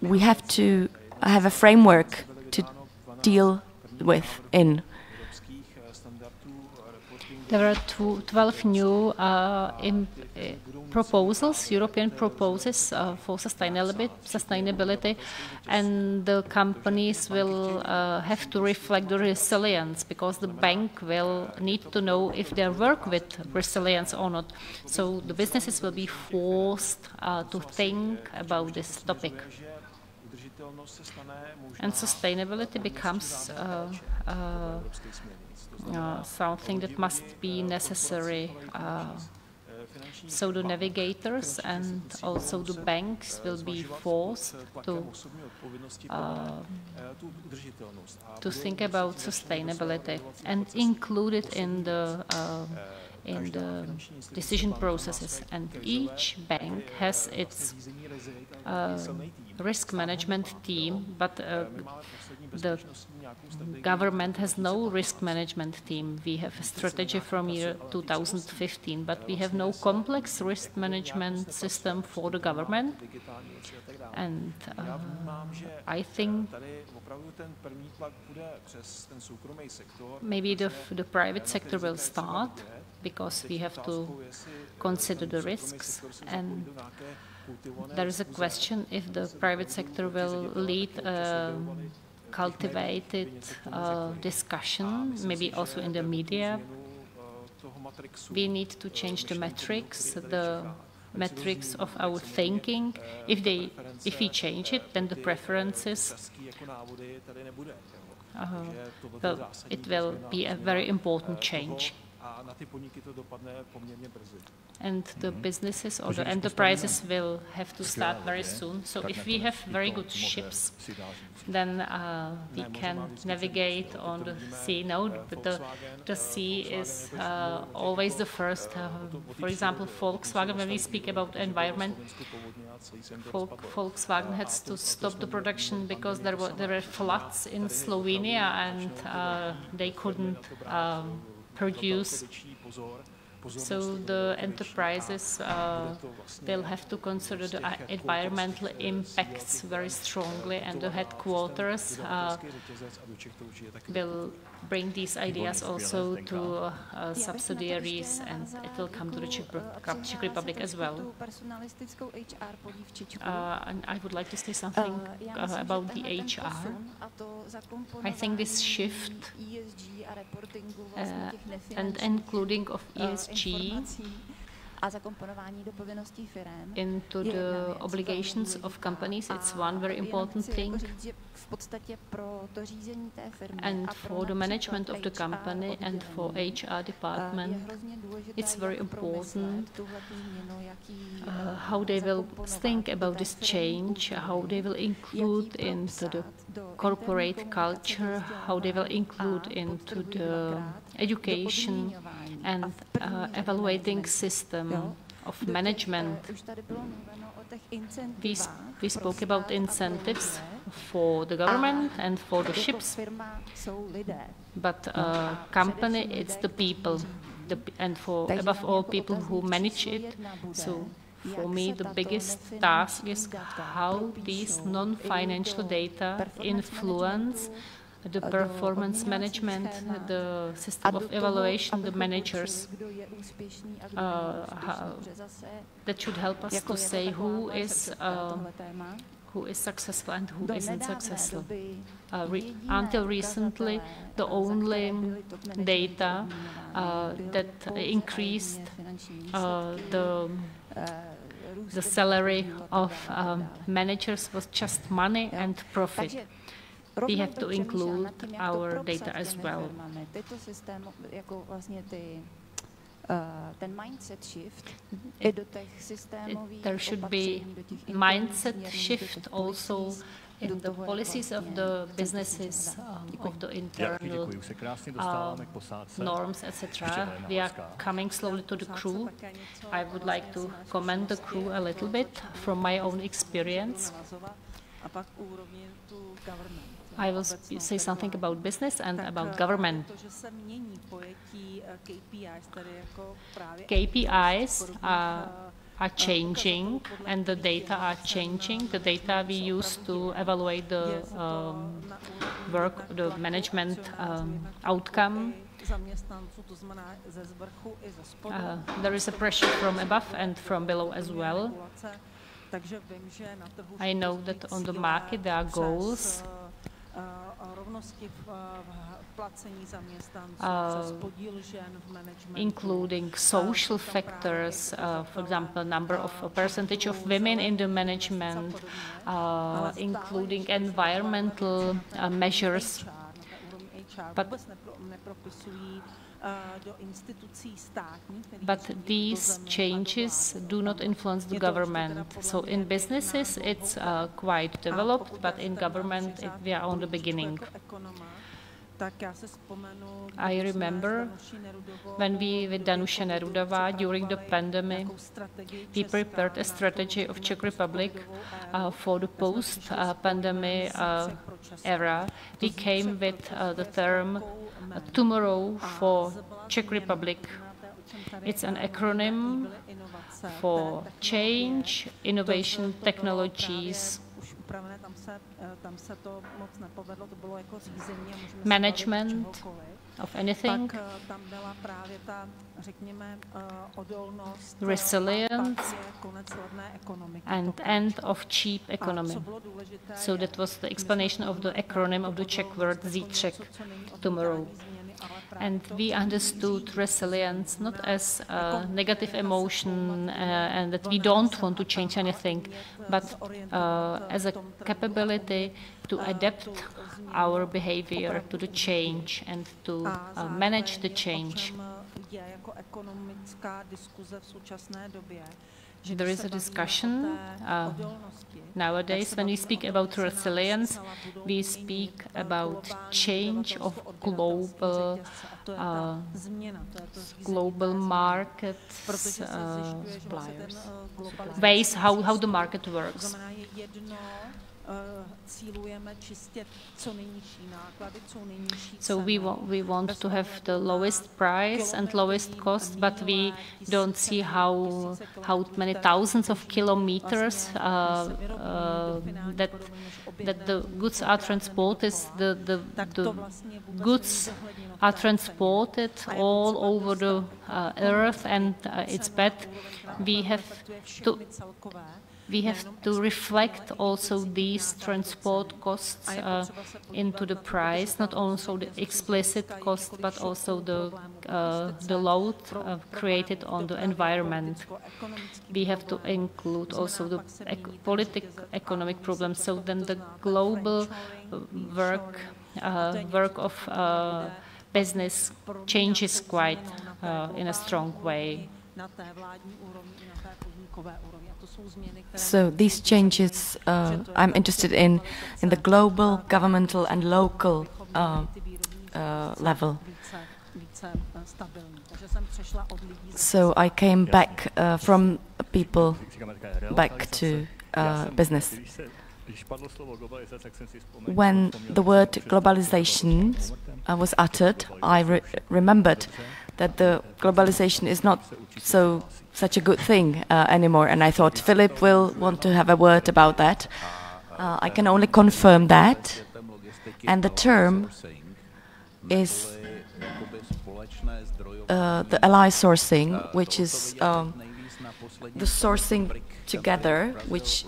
[SPEAKER 3] we have to have a framework to deal with in.
[SPEAKER 1] There are 12 new proposals, European proposals for sustainability, and the companies will have to reflect the resilience, because the bank will need to know if they work with resilience or not. So the businesses will be forced to think about this topic. And sustainability becomes something that must be necessary. So the navigators and also the banks will be forced to think about sustainability and include it in the decision processes. And each bank has its risk management team, but the government has no risk management team. We have a strategy from year 2015, but we have no complex risk management system for the government. And I think maybe the private sector will start, because we have to consider the risks. And there is a question if the private sector will lead cultivated discussion, maybe also in the media. We need to change the metrics of our thinking. If we change it, then the preferences, it will be a very important change. And the businesses or the enterprises will have to start very soon. So if we have very good ships, then we can navigate on the sea. No, but the sea is always the first. For example, Volkswagen, when we speak about environment, Volkswagen had to stop the production because there were floods in Slovenia and they couldn't produce. So the enterprises, they'll have to consider the environmental impacts very strongly, and the headquarters will bring these ideas also to subsidiaries, and it will come to the Czech Republic as well. And I would like to say something about the HR. I think this shift and including of ESG into the obligations of companies, it's one very important thing. And for the management of the company and for HR department, it's very important how they will think about this change, how they will include into the corporate culture, how they will include into the education and evaluating system of management. We spoke about incentives for the government and for the ships, but company, it's the people, and for above all people who manage it. So for me, the biggest task is how these non-financial data influence the performance management, the system of evaluation, the managers. That should help us to say who is successful and who isn't successful. Until recently, the only data that increased the salary of managers was just money and profit. We have to include our data as well. There should be mindset shift also in the policies of the businesses, of the internal norms, etc. We are coming slowly to the crew. I would like to commend the crew a little bit from my own experience. I will say something about business and about government. KPIs are changing and the data are changing. The data we use to evaluate the work, the management outcome. There is a pressure from above and from below as well. I know that on the market there are goals including social factors, for example, number of percentage of women in the management, including environmental measures. But these changes do not influence the government. So in businesses, it's quite developed, but in government, we are on the beginning. I remember when we, with Danuše Nerudová, during the pandemic, we prepared a strategy of Czech Republic for the post-pandemic era. We came with the term Tomorrow for Czech Republic. It's an acronym for change, innovation, technologies, management of anything, resilience, and end of cheap economy. So that was the explanation of the acronym of the Czech word zítřek, tomorrow. And we understood resilience not as a negative emotion and that we don't want to change anything, but as a capability to adapt our behavior to the change and to manage the change.
[SPEAKER 7] je jako ekonomická diskuze v současné době.
[SPEAKER 1] There is a discussion nowadays when we speak about resilience, we speak about change of global markets, suppliers, ways how the market works. So we want to have the lowest price and lowest cost, but we don't see how many thousands of kilometers that the goods are transported. The goods are transported all over the earth, and it's bad. We have to reflect also these transport costs into the price, not also the explicit cost, but also the load created on the environment. We have to include also the economic problems. So then the global work of business changes quite in a strong way.
[SPEAKER 3] So these changes, I'm interested in the global, governmental and local level. So I came back from people back to business. When the word globalization was uttered, I remembered that the globalization is not such a good thing anymore, and I thought Filip will want to have a word about that. I can only confirm that, and the term is the ally sourcing, which is the sourcing together, which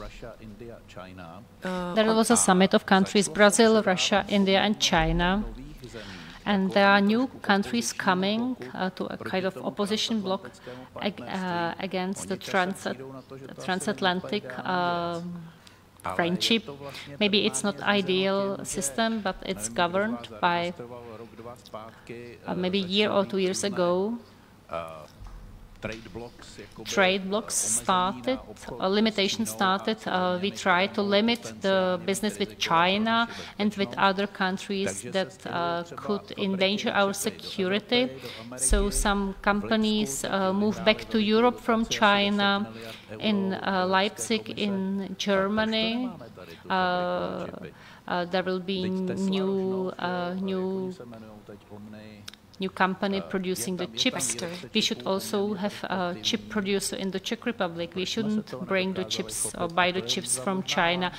[SPEAKER 1] there was a summit of countries, Brazil, Russia, India and China. And there are new countries coming to a kind of opposition bloc against the transatlantic friendship. Maybe it's not ideal system, but it's governed by maybe a year or 2 years ago. Trade blocks started, limitations started. We tried to limit the business with China and with other countries that could endanger our security. So some companies moved back to Europe from China. In Leipzig, in Germany, there will be new company producing the chips. We should also have a chip producer in the Czech Republic. We shouldn't bring the chips or buy the chips from China.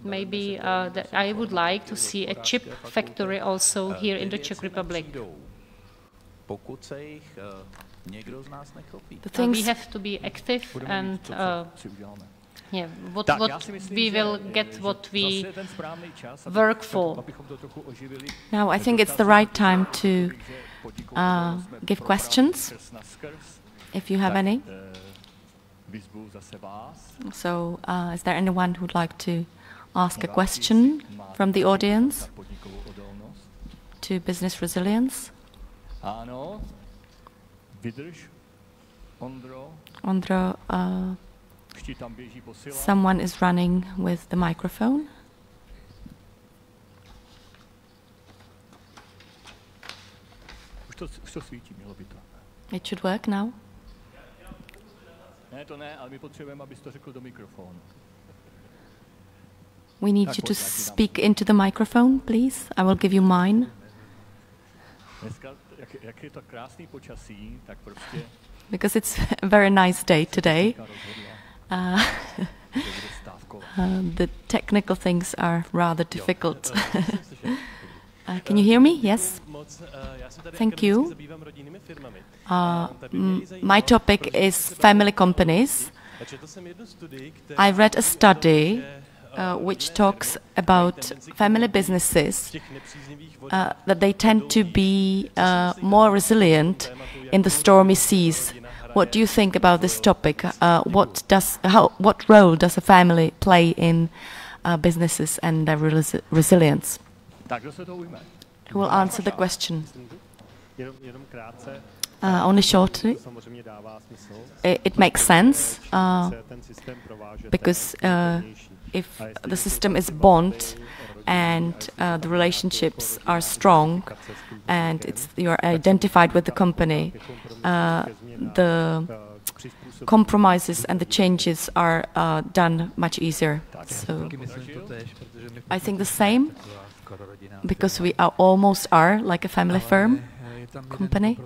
[SPEAKER 1] Maybe I would like to see a chip factory also here in the Czech Republic. We have to be active and what we will get, what we work for.
[SPEAKER 3] Now I think it's the right time to give questions, if you have any. So is there anyone who would like to ask a question from the audience to business resilience? Ondro, someone is running with the microphone. It should work now. We need you to speak into the microphone, please. I will give you mine. Because it's a very nice day today. The technical things are rather difficult. Can you hear me? Yes? Thank you. My topic is family companies. I read a study which talks about family businesses, that they tend to be more resilient in the stormy seas. What do you think about this topic? What role does a family play in businesses and their resilience? Who will answer the question? Only shortly. It makes sense because if the system is bond and the relationships are strong and you're identified with the company, the compromises and the changes are done much easier. So I think the same, because we almost are like a family firm company,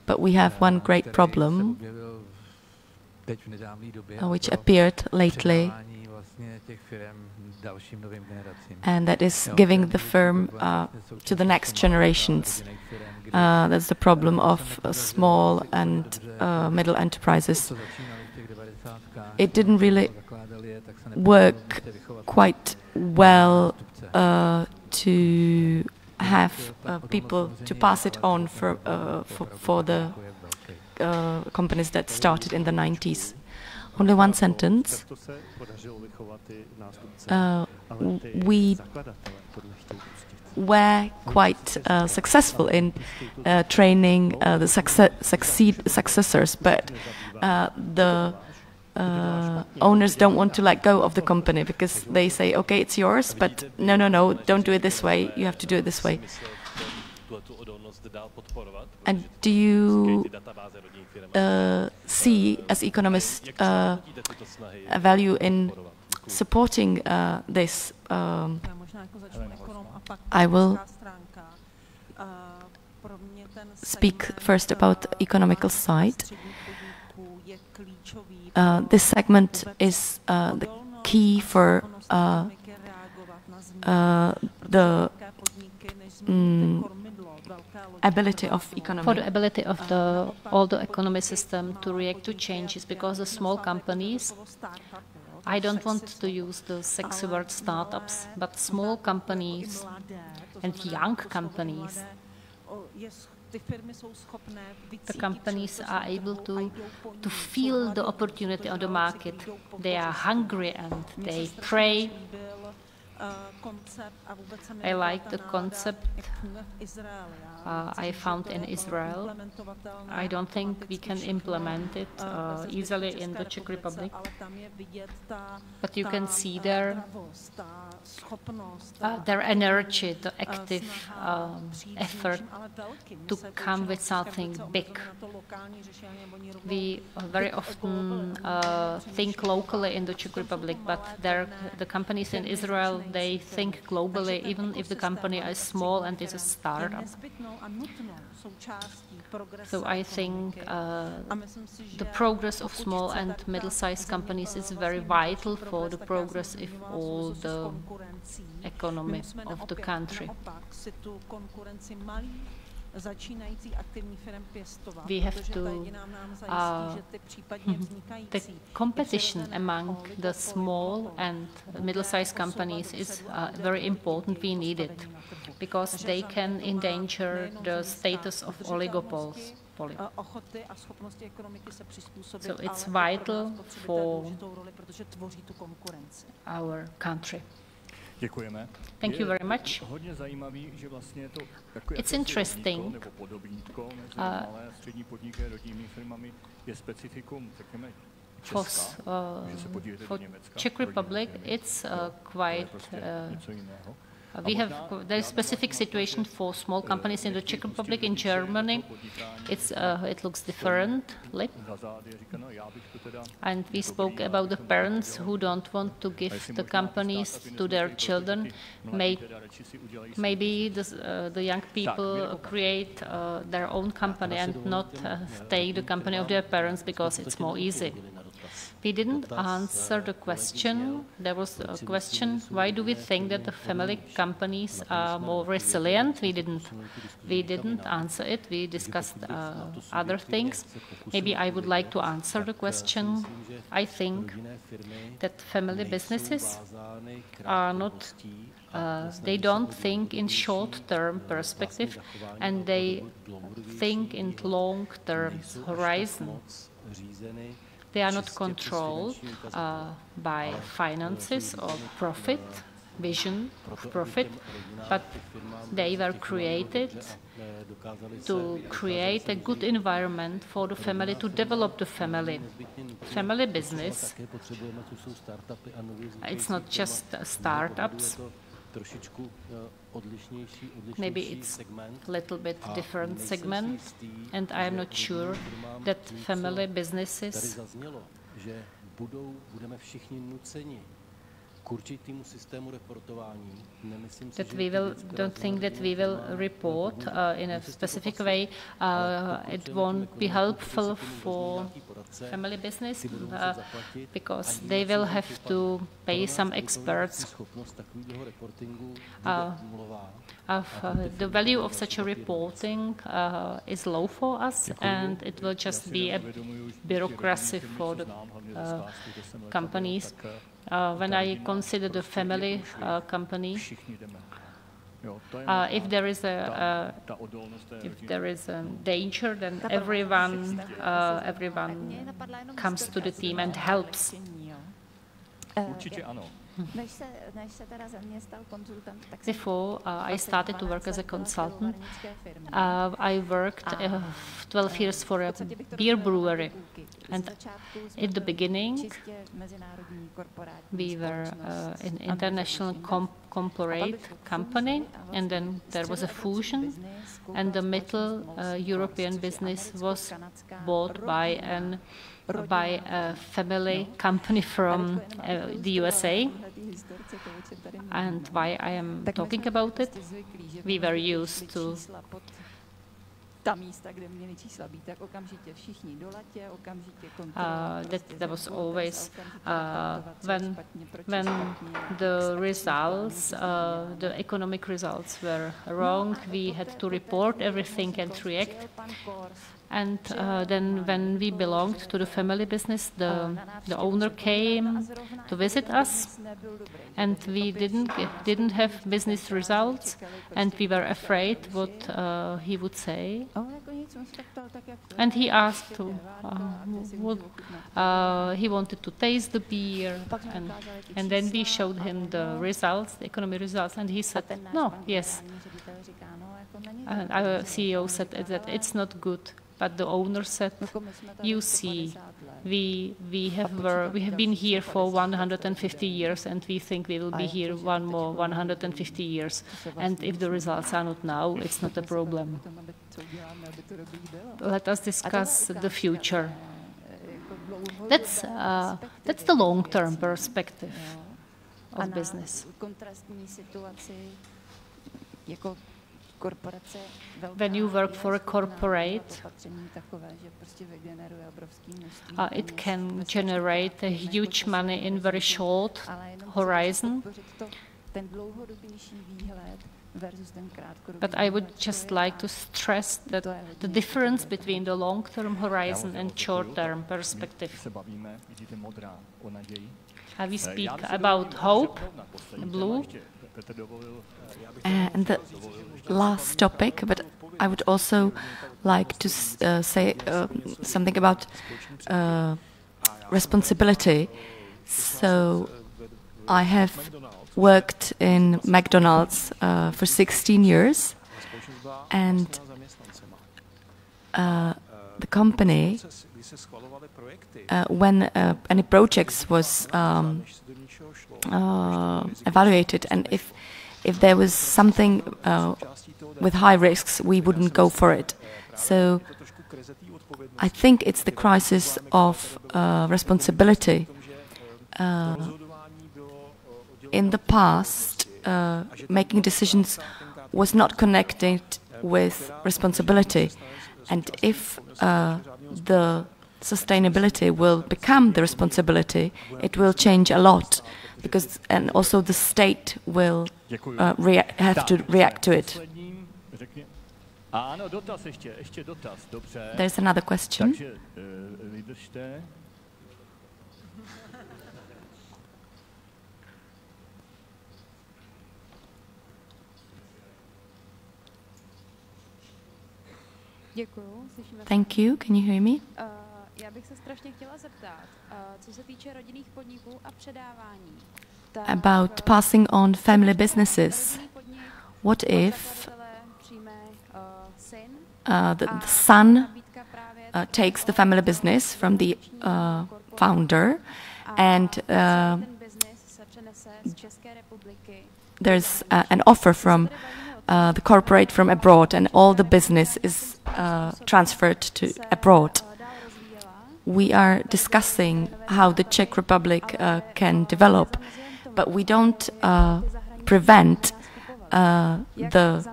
[SPEAKER 3] but we have one great problem which appeared lately, and that is giving the firm to the next generations. That's the problem of small and middle enterprises. It didn't really work quite well to have people to pass it on for the companies that started in the 90s. Only one sentence. We were quite successful in training the successors, but the owners don't want to let go of the company because they say, okay, it's yours, but no, don't do it this way, you have to do it this way. And do you see, as economists, a value in supporting this? I will speak first about the economical side. This segment is the key for the ability of economy.
[SPEAKER 1] For the ability of all the economy system to react to changes, because the small companies, I don't want to use the sexy word startups, but small companies and young companies, the companies are able to feel the opportunity on the market. They are hungry and they pray. I like the concept I found in Israel. I don't think we can implement it easily in the Czech Republic, but you can see their energy, the active effort to come with something big. We very often think locally in the Czech Republic, but the companies in Israel, they think globally, even if the company is small and is a startup. So I think the progress of small and middle-sized companies is very vital for the progress of all the economy of the country. We have to, the competition among the small and middle-sized companies is very important. We need it because they can endanger the status of oligopols. So it's vital for our country. Thank you very much. It's interesting. For Czech Republic, it's quite. There is a specific situation for small companies in the Czech Republic. In Germany, it looks differently. And we spoke about the parents who don't want to give the companies to their children. Maybe the young people create their own company and not take the company of their parents because it's more easy. We didn't answer the question. There was a question, why do we think that the family companies are more resilient? We didn't answer it. We discussed other things. Maybe I would like to answer the question. I think that family businesses are not, they don't think in short-term perspective, and they think in long-term horizon. They are not controlled by finances or profit. vision of profit, but they were created to create a good environment for the family, to develop the family. Family business, it's not just startups. Maybe it's a little bit different segment, and I am not sure that family businesses that we don't think that we will report in a specific way. It won't be helpful for family business because they will have to pay some experts. The value of such a reporting is low for us, and it will just be a bureaucracy for the companies. When I consider the family company, if there is a danger, then everyone comes to the team and helps. Before I started to work as a consultant, I worked 12 years for a beer brewery. And in the beginning, we were an international corporate company, and then there was a fusion, and the middle European business was bought by a family company from the USA. And why I am talking about it? We were used to that was always when the results, the economic results were wrong, we had to report everything and react. And then when we belonged to the family business, the owner came to visit us, and we didn't have business results, and we were afraid what he would say. And he asked he wanted to taste the beer, and then we showed him the results, the economic results, and he said, no, yes. And our CEO said that it's not good. But the owner said, you see, we have been here for 150 years, and we think we will be here one more 150 years. And if the results are not now, it's not a problem. Let us discuss the future. That's the long-term perspective of business. When you work for a corporate, it can generate a huge money in very short horizon. But I would just like to stress that the difference between the long-term horizon and short-term perspective. We speak about hope, blue.
[SPEAKER 3] And the last topic, but I would also like to say something about responsibility. So I have worked in McDonald's for 16 years, and the company, when any projects was evaluated, and if there was something with high risks, we wouldn't go for it. So I think it's the crisis of responsibility. In the past, making decisions was not connected with responsibility. And if the sustainability will become the responsibility, it will change a lot, because and also the state will have to react to it. There's another question. Thank you. Can you hear me?
[SPEAKER 10] Já bych se strašně chtěla zeptat, co se týče rodinných podniků a předávání.
[SPEAKER 3] about passing on family businesses. What if the son takes the family business from the founder, and there's an offer from the corporate from abroad, and all the business is transferred to abroad. We are discussing how the Czech Republic can develop, but we don't prevent the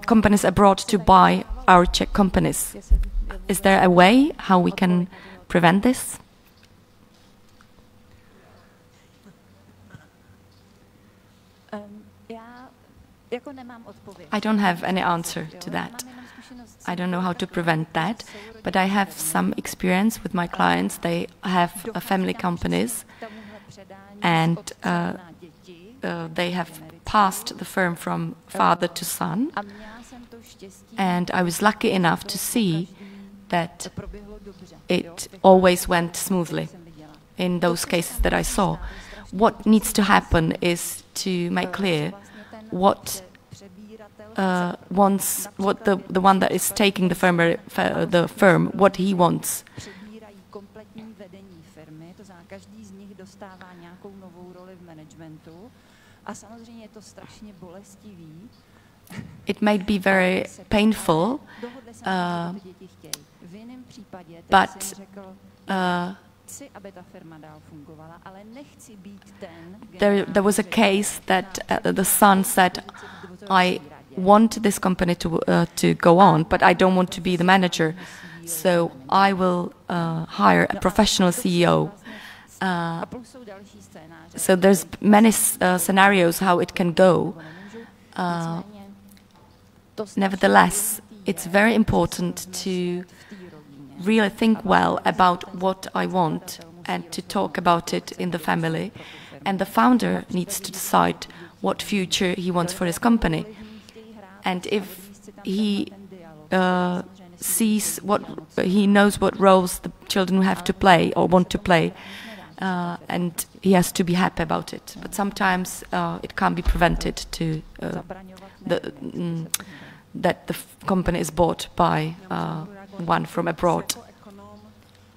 [SPEAKER 3] companies abroad to buy our Czech companies. Is there a way how we can prevent this? I don't have any answer to that. I don't know how to prevent that, but I have some experience with my clients. They have family companies, and they have passed the firm from father to son. And I was lucky enough to see that it always went smoothly in those cases that I saw. What needs to happen is to make clear what wants, what the one that is taking the firm, what he wants. It might be very painful, but there was a case that the son said, I want this company to go on, but I don't want to be the manager, so I will hire a professional CEO. So there's many scenarios how it can go. Nevertheless, it's very important to really think well about what I want and to talk about it in the family. And the founder needs to decide what future he wants for his company. And if he sees what he knows what roles the children have to play or want to play, and he has to be happy about it. But sometimes it can't be prevented to that the company is bought by one from abroad.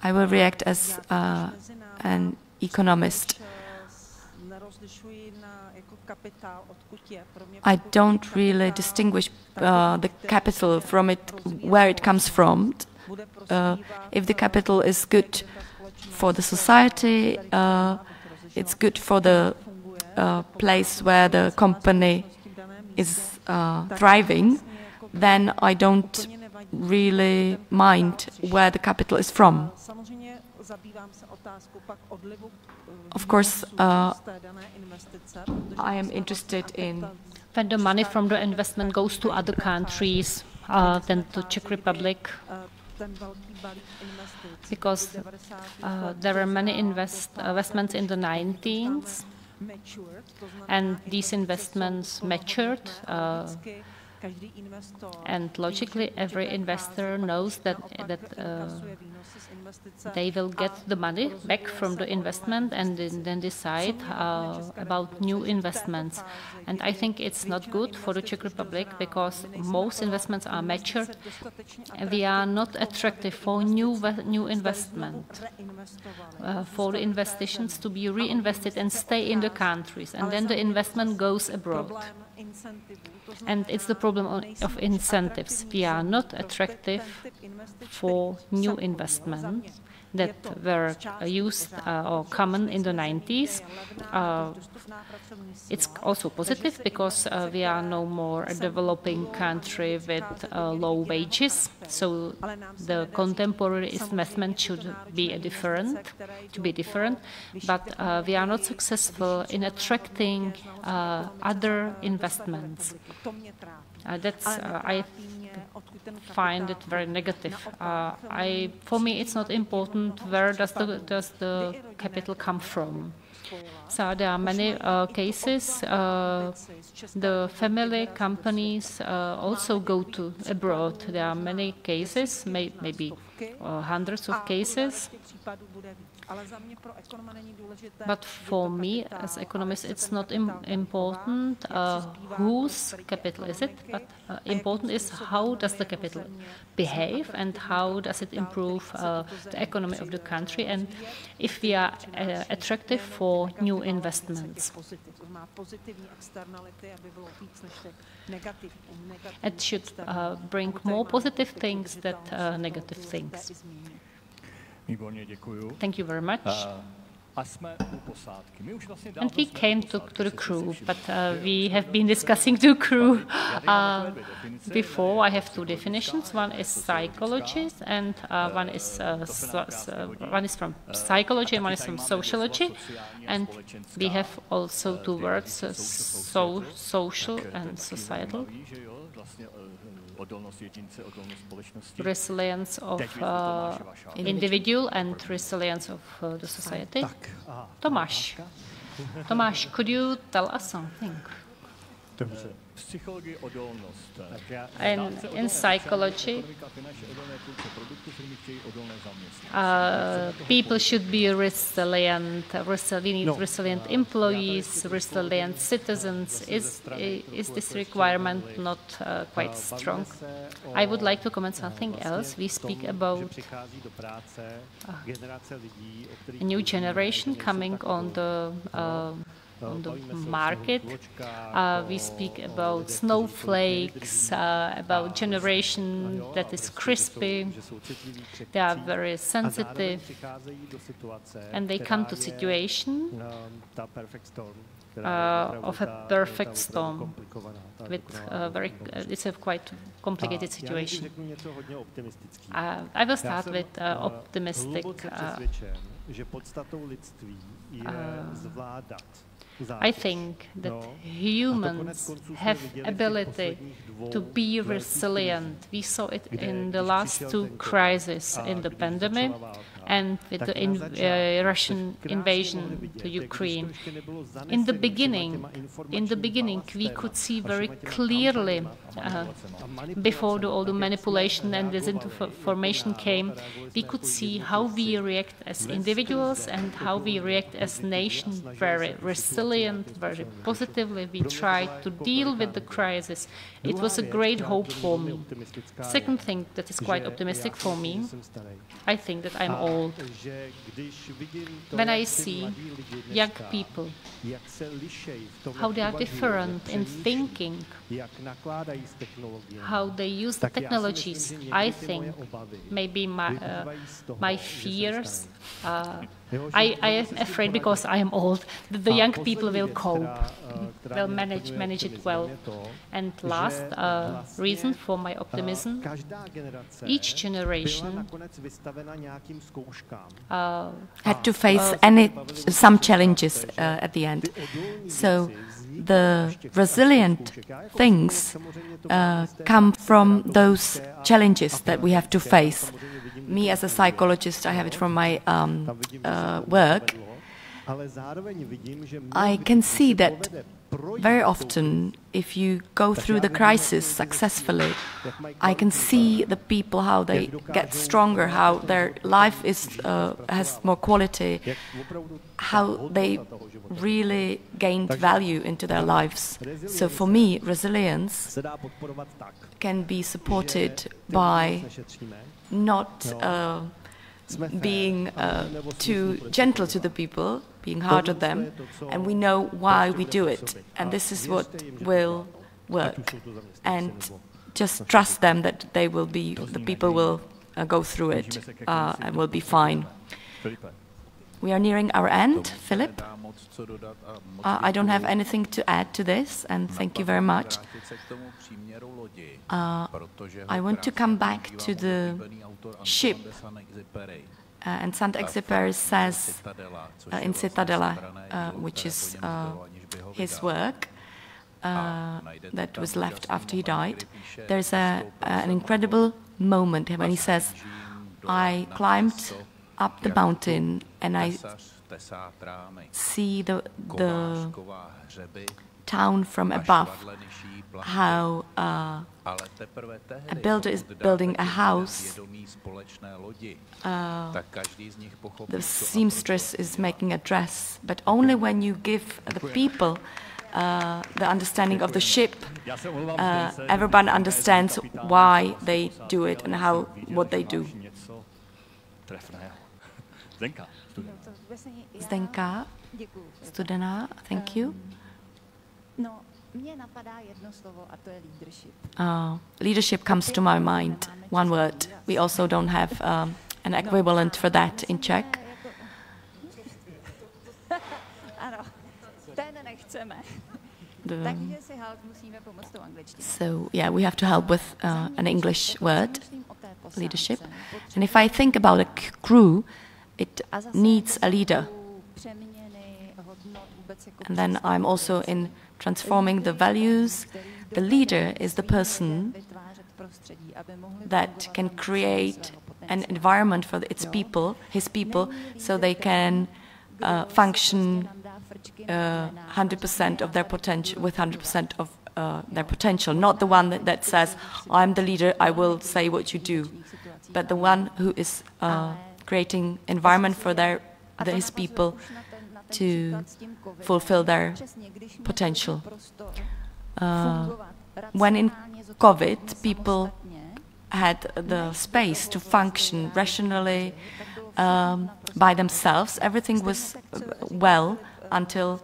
[SPEAKER 3] I will react as an economist. I don't really distinguish the capital from it, where it comes from. If the capital is good for the society, it's good for the place where the company is thriving, then I don't really mind where the capital is from. Of course, I am interested in
[SPEAKER 1] when the money from the investment goes to other countries than to Czech Republic, because there are many investments in the 19th, and these investments matured. And logically, every investor knows that they will get the money back from the investment and then decide about new investments. And I think it's not good for the Czech Republic because most investments are matured and we are not attractive for new investment, for the investitions to be reinvested and stay in the countries, and then the investment goes abroad. And it's the problem of incentives. We are not attractive for new investments that were used or common in the 90s. It's also positive because we are no more a developing country with low wages, so the contemporary investment should be different, but we are not successful in attracting other investments. I find it very negative. For me, it's not important where does the capital come from. So there are many cases. The family companies also go to abroad. There are many cases, maybe hundreds of cases. But for me, as economist, it's not important whose capital is it, but important is how does the capital behave and how does it improve the economy of the country and if we are attractive for new investments. It should bring more positive things than negative things. Thank you very much. And we came to the crew, but we have been discussing the crew before. I have two definitions. One is psychologist, and one is from psychology, and one is from sociology. And we have also two words, social and societal. Resilience of individual and resilience of the society. Tomáš, could you tell us something? And in psychology, people should be resilient. We need resilient employees, resilient citizens. Is this requirement not quite strong? I would like to comment something else. We speak about a new generation coming on the market. We speak about snowflakes, about generation that is crispy. They are very sensitive, and they come to situation of a perfect storm. With it's a quite complicated situation. I will start with optimistic. I think that humans have ability to be resilient. We saw it in the last two crises, in the pandemic and with the Russian invasion to Ukraine. In the beginning, we could see very clearly, before all the manipulation and disinformation came, we could see how we react as individuals and how we react as nations, very resilient, very positively. We tried to deal with the crisis. It was a great hope for me. Second thing that is quite optimistic for me, I think that I'm old. When I see young people, how they are different in thinking, how they use the technologies, I think maybe my fears, I am afraid because I am old, that the young people will cope, will manage it well. And last reason for my optimism, each generation
[SPEAKER 3] had to face some challenges at the end. So the resilient things come from those challenges that we have to face. Me as a psychologist, I have it from my work. I can see that very often, if you go through the crisis successfully, I can see the people, how they get stronger, how their life has more quality, how they really gained value into their lives. So for me, resilience can be supported by not being too gentle to the people, being hard on them, and we know why we do it, and this is what will work. And just trust them that the people will go through it and will be fine. We are nearing our end, Filip. I don't have anything to add to this, and thank you very much. I want to come back to the ship. And Saint-Exupéry says in Citadela, which is his work that was left after he died, there's an incredible moment when he says, I climbed up the mountain and I see the town from above, how a builder is building a house, the seamstress is making a dress, but only when you give the people the understanding of the ship, everyone understands why they do it and what they do. Zdenka, Studená, thank you. Leadership comes to my mind, one word. We also don't have an equivalent for that in Czech. So, yeah, we have to help with an English word, leadership. And if I think about a crew, it needs a leader. And then I'm also in transforming the values. The leader is the person that can create an environment for his people, so they can function 100% of their potential, with 100% of their potential. Not the one that says, I'm the leader, I will say what you do, but the one who is creating environment for his people to fulfill their potential. When in COVID, people had the space to function rationally by themselves. Everything was well until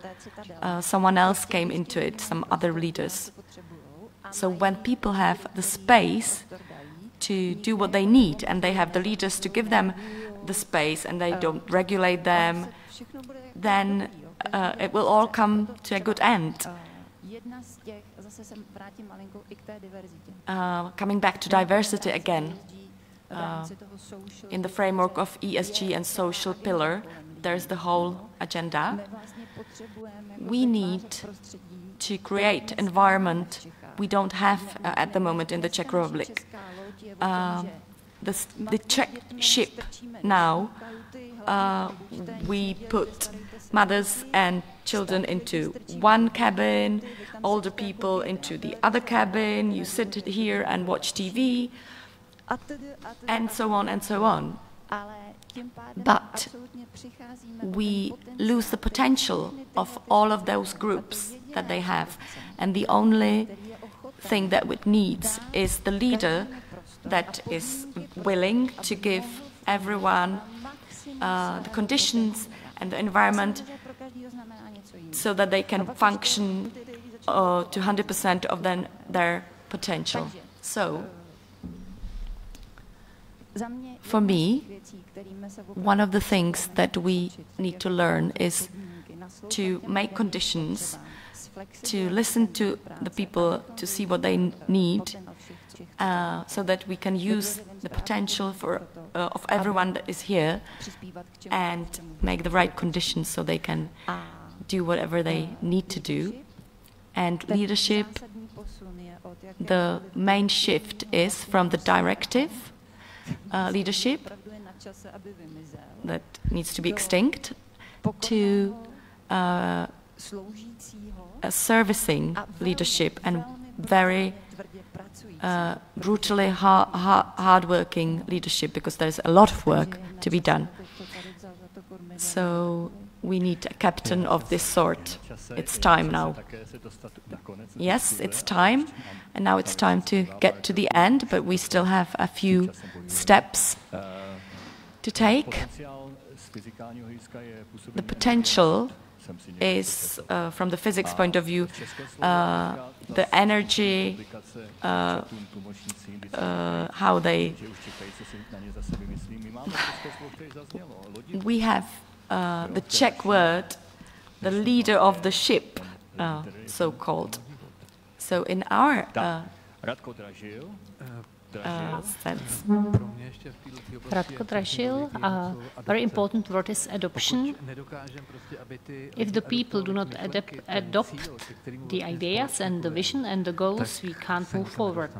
[SPEAKER 3] someone else came into it, some other leaders. So when people have the space to do what they need, and they have the leaders to give them the space, and they don't regulate them, then it will all come to a good end. Coming back to diversity again, in the framework of ESG and social pillar, there's the whole agenda. We need to create environment we don't have at the moment in the Czech Republic. The Czech ship now, we put mothers and children into one cabin, older people into the other cabin, you sit here and watch TV, and so on and so on. But we lose the potential of all of those groups that they have. And the only thing that it needs is the leader that is willing to give everyone the conditions and the environment so that they can function to 100% of their potential. So, for me, one of the things that we need to learn is to make conditions, to listen to the people, to see what they need, so that we can use the potential of everyone that is here and make the right conditions so they can do whatever they need to do. And leadership, the main shift is from the directive leadership that needs to be extinct to a servicing leadership and very brutally hard-working leadership, because there's a lot of work to be done. So we need a captain of this sort. It's time now. Yes, it's time, and now it's time to get to the end, but we still have a few steps to take. The potential is, from the physics point of view, the energy, how they... We have the Czech word, the leader of the ship, so-called. So in our sense.
[SPEAKER 1] Radko Dražil, a very important word is adoption. If the people do not adopt the ideas and the vision and the goals, we can't move forward.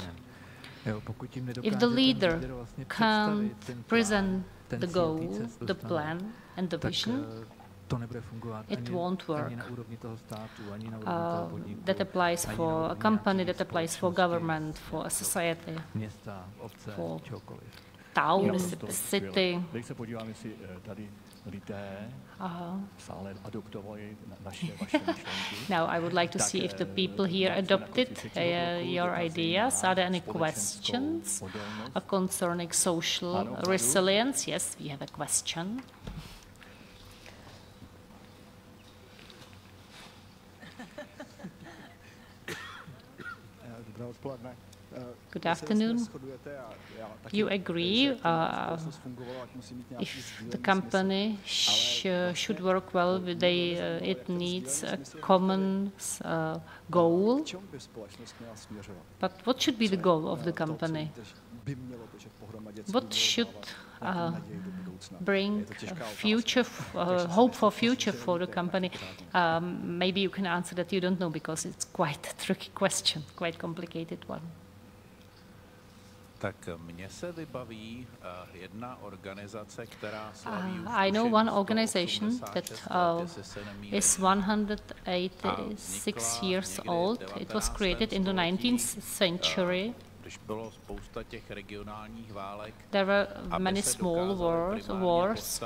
[SPEAKER 1] If the leader can't present the goal, the plan and the vision, it won't work. That applies for a company, that applies for government, for a society, for town, city. Now I would like to see if the people here adopted your ideas. Are there any questions concerning social resilience? Yes, we have a question. Good afternoon. You agree if the company should work well, it needs a common goal. But what should be the goal of the company? What should bring future, hope for future for the company? Maybe you can answer that you don't know, because it's quite a tricky question, quite complicated one. I know one organization that is 186 years old. It was created in the 19th century. There were many small wars,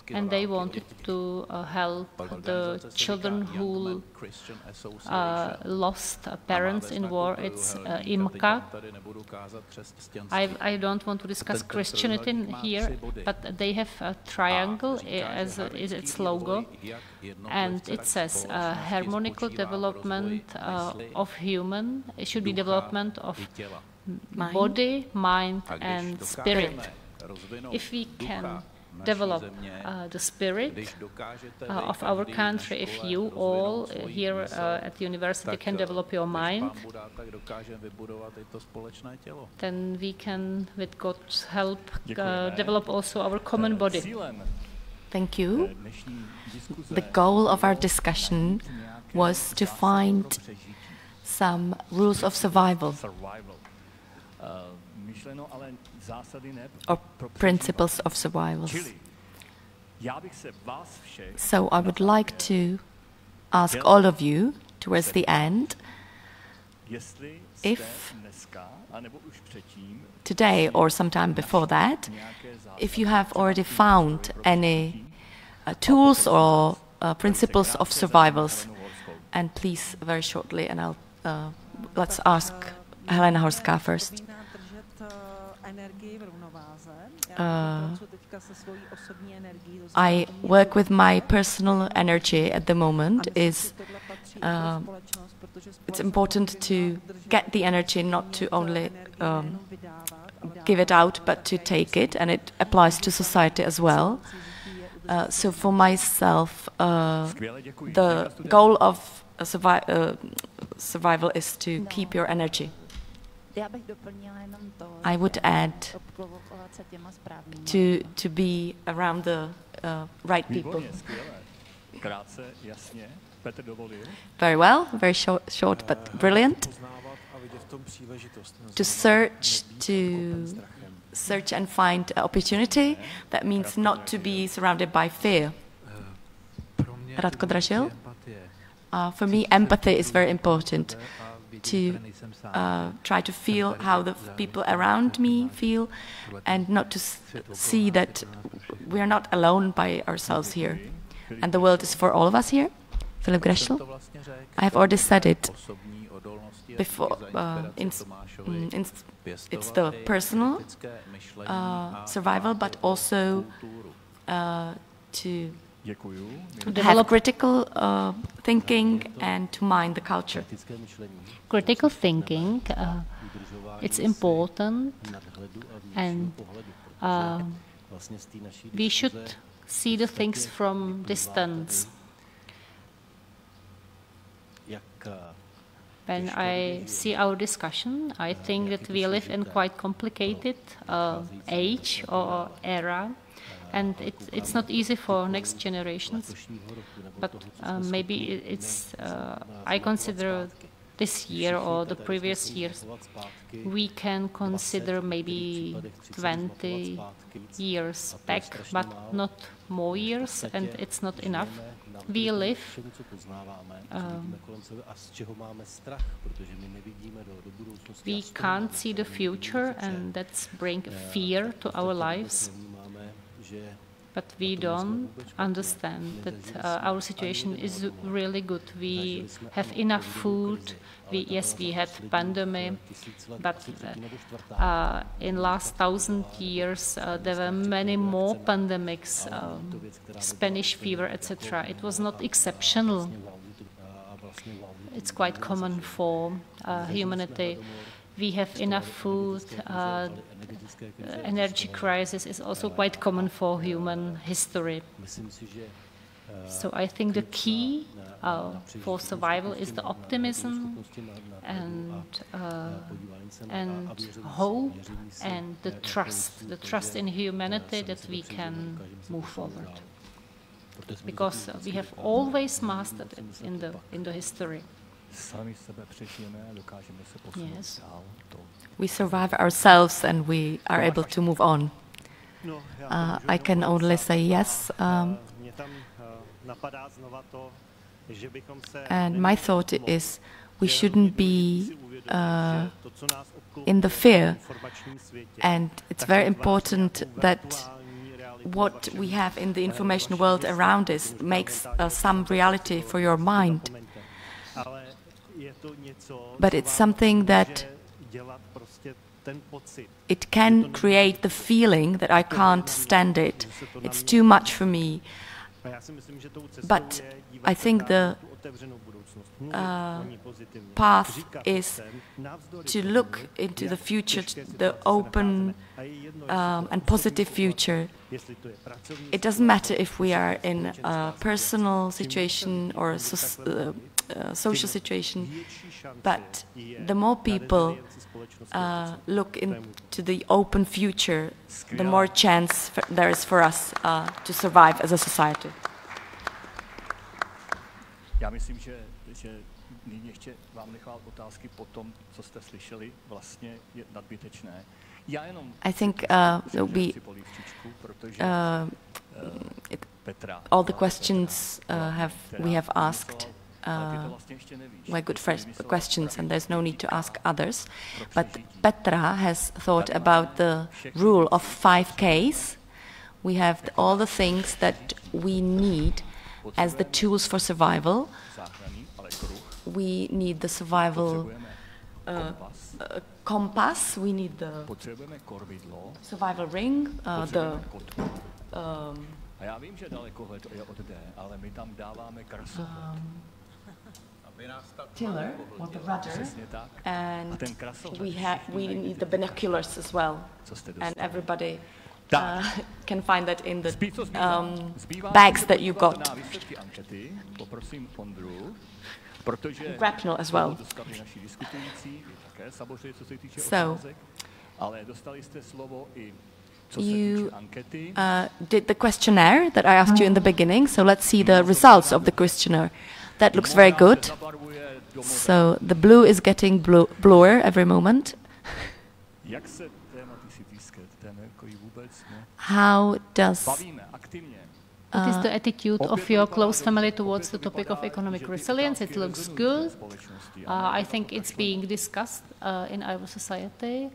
[SPEAKER 1] and they wanted to help the children who lost parents in war. It's IMKA. I don't want to discuss Christianity here, but they have a triangle as its logo, and it says harmonical development of human. It should be development of body, mind, and spirit. If we can develop the spirit of our country, if you all here at the university can develop your mind, then we can, with God's help, develop also our common body.
[SPEAKER 3] Thank you. The goal of our discussion was to find some rules of survival or principles of survival. So I would like to ask all of you towards the end if today or sometime before that, if you have already found any tools or principles of survivals. And please, very shortly, and let's ask Helena Horská first. I work with my personal energy at the moment. It's important to get the energy, not to only give it out, but to take it, and it applies to society as well. So for myself, the goal of survival is to keep your energy. I would add to be around the right people. Very well, very short but brilliant. To search and find opportunity, that means not to be surrounded by fear. Radko Dražil? For me, empathy is very important. To try to feel how the people around me feel, and not to see that we are not alone by ourselves here. And the world is for all of us here. Filip Gröschl? I have already said it before. It's the personal survival, but also to have critical thinking and to mind the culture.
[SPEAKER 1] Critical thinking, it's important, and we should see the things from distance. When I see our discussion, I think that we live in quite complicated age or era, and it's not easy for next generations. But maybe it's I consider this year or the previous years, we can consider maybe 20 years back, but not more years, and it's not enough. We live we can't see the future, and that's bring fear to our lives. But we don't understand that our situation is really good. We have enough food. Yes, we had pandemic, but in last 1,000 years there were many more pandemics, Spanish fever, etc. It was not exceptional. It's quite common for humanity. We have enough food. Energy crisis is also quite common for human history. So I think the key for survival is the optimism and hope and the trust in humanity that we can move forward. Because we have always mastered it in the history. Yes.
[SPEAKER 3] We survive ourselves and we are able to move on. I can only say yes. And my thought is we shouldn't be in the fear. And it's very important that what we have in the information world around us makes some reality for your mind. But it's something that it can create the feeling that I can't stand it. It's too much for me. But I think the path is to look into the future, the open and positive future. It doesn't matter if we are in a personal situation or a social situation, but the more people look into the open future, the more chance there is for us to survive as a society.
[SPEAKER 2] Já myslím, že nyní ještě vám nechal otázky po tom, co jste slyšeli, vlastně je nadbytečné.
[SPEAKER 3] I think all the questions we have asked were good questions, and there's no need to ask others. But Petra has thought about the rule of 5 Ks. We have all the things that we need as the tools for survival. We need the survival compass, we need the survival ring, the tiller or the rudder, and we need the binoculars as well, and everybody can find that in the bags that you got. Grapnel as well. So, you did the questionnaire that I asked you in the beginning, so let's see the results of the questionnaire. That looks very good. So, the blue is getting bluer every moment. How does...
[SPEAKER 1] What is the attitude of your close family towards the topic of economic resilience? It looks good. I think it's being discussed in our society.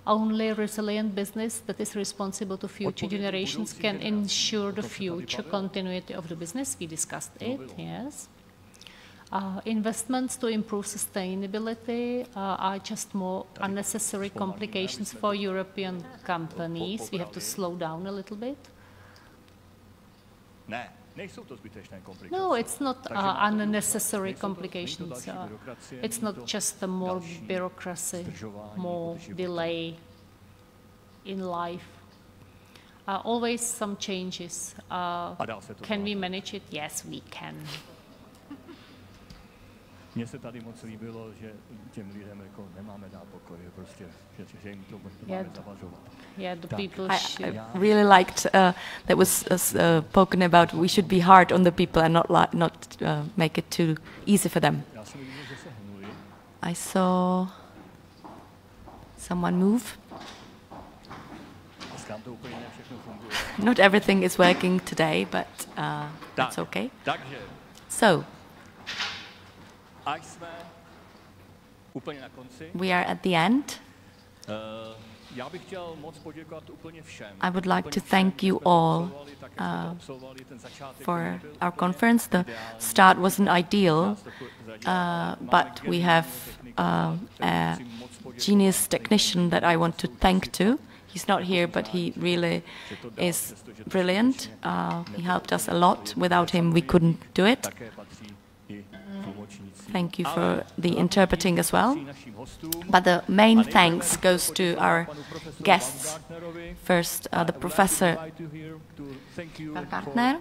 [SPEAKER 1] Only resilient business that is responsible to future generations can ensure the future continuity of the business. We discussed it, yes. Investments to improve sustainability are just more unnecessary complications for European companies. We have to slow down a little bit. No, it's not unnecessary complications. It's not just more bureaucracy, more delay in life. Always some changes. Can we manage it? Yes, we can.
[SPEAKER 2] Mně se tady moc líbilo, že těm lidem jako nemáme dát pokoj, prostě, že jim to máme zavažovat.
[SPEAKER 1] Yeah, the people
[SPEAKER 3] I really liked that was spoken about. We should be hard on the people and not make it too easy for them. I saw someone move. Not everything is working today, but that's okay. So, we are at the end. I would like to thank you all for our conference. The start wasn't ideal, but we have a genius technician that I want to thank too. He's not here, but he really is brilliant. He helped us a lot. Without him, we couldn't do it. Thank you for the interpreting as well. But the main thanks goes to our guests. First, the Professor Gartner.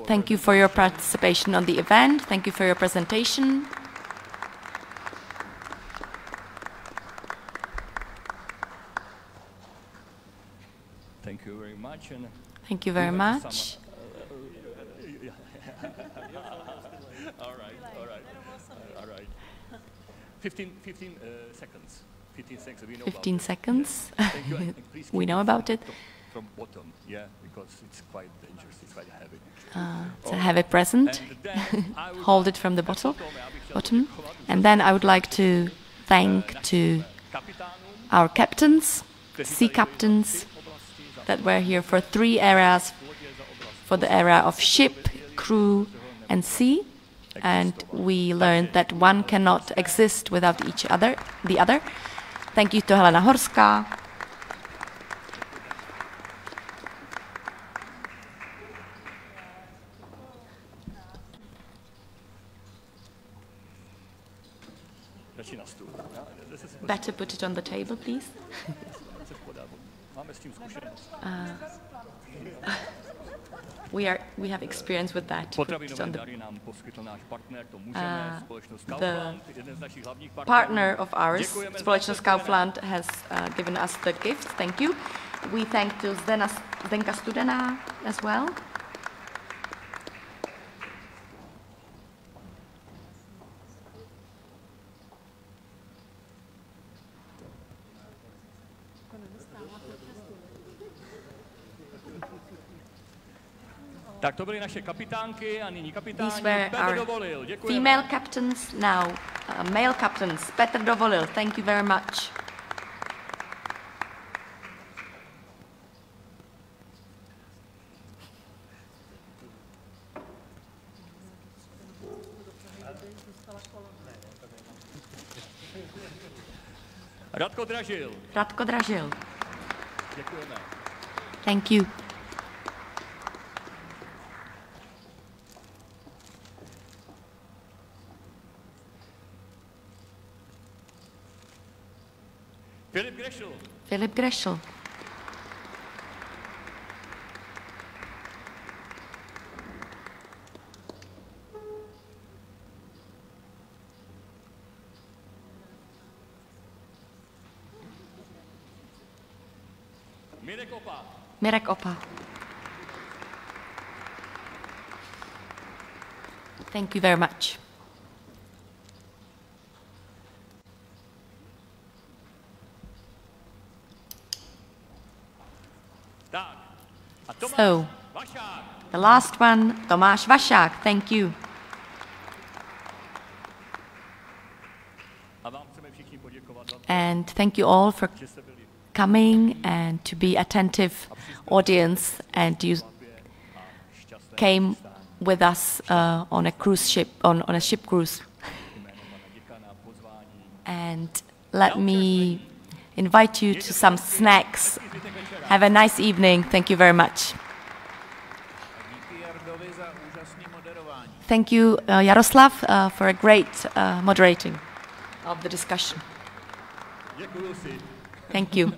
[SPEAKER 3] Thank you for your participation on the event. Thank you for your presentation.
[SPEAKER 2] Thank you very much.
[SPEAKER 3] Thank you very much.
[SPEAKER 2] All right. 15 seconds.
[SPEAKER 3] 15 seconds. We know about it.
[SPEAKER 2] From bottom, yeah, because it's quite dangerous. It's quite heavy.
[SPEAKER 3] It's a heavy present. Hold it from the bottom. And then I would like to thank to our captains, sea captains, that were here for 3 areas, for the area of ship, crew, and sea. And we learned that one cannot exist without the other. Thank you to Helena Horská. Better put it on the table, please. We have experience with that. The partner of ours, společnost Kaufland, has given us the gift. Thank you. We thank to Zdenka Studená as well.
[SPEAKER 2] Tak to byly naše kapitánky a nyní kapitáni.
[SPEAKER 3] Petr Dovolil. Děkujeme. Female captains now, male captains. Petr Dovolil, thank you very much.
[SPEAKER 2] Radko Dražil.
[SPEAKER 3] Radko Dražil.
[SPEAKER 2] Děkujeme.
[SPEAKER 3] Thank you. Filip Gröschl. Mirek Opa. Thank you very much. So, the last one, Tomáš Vašák, thank you. And thank you all for coming and to be attentive audience, and you came with us on a cruise ship, on a ship cruise. And let me invite you to some snacks. Have a nice evening. Thank you very much. Thank you, Jaroslav, for a great moderating of the discussion. Thank you.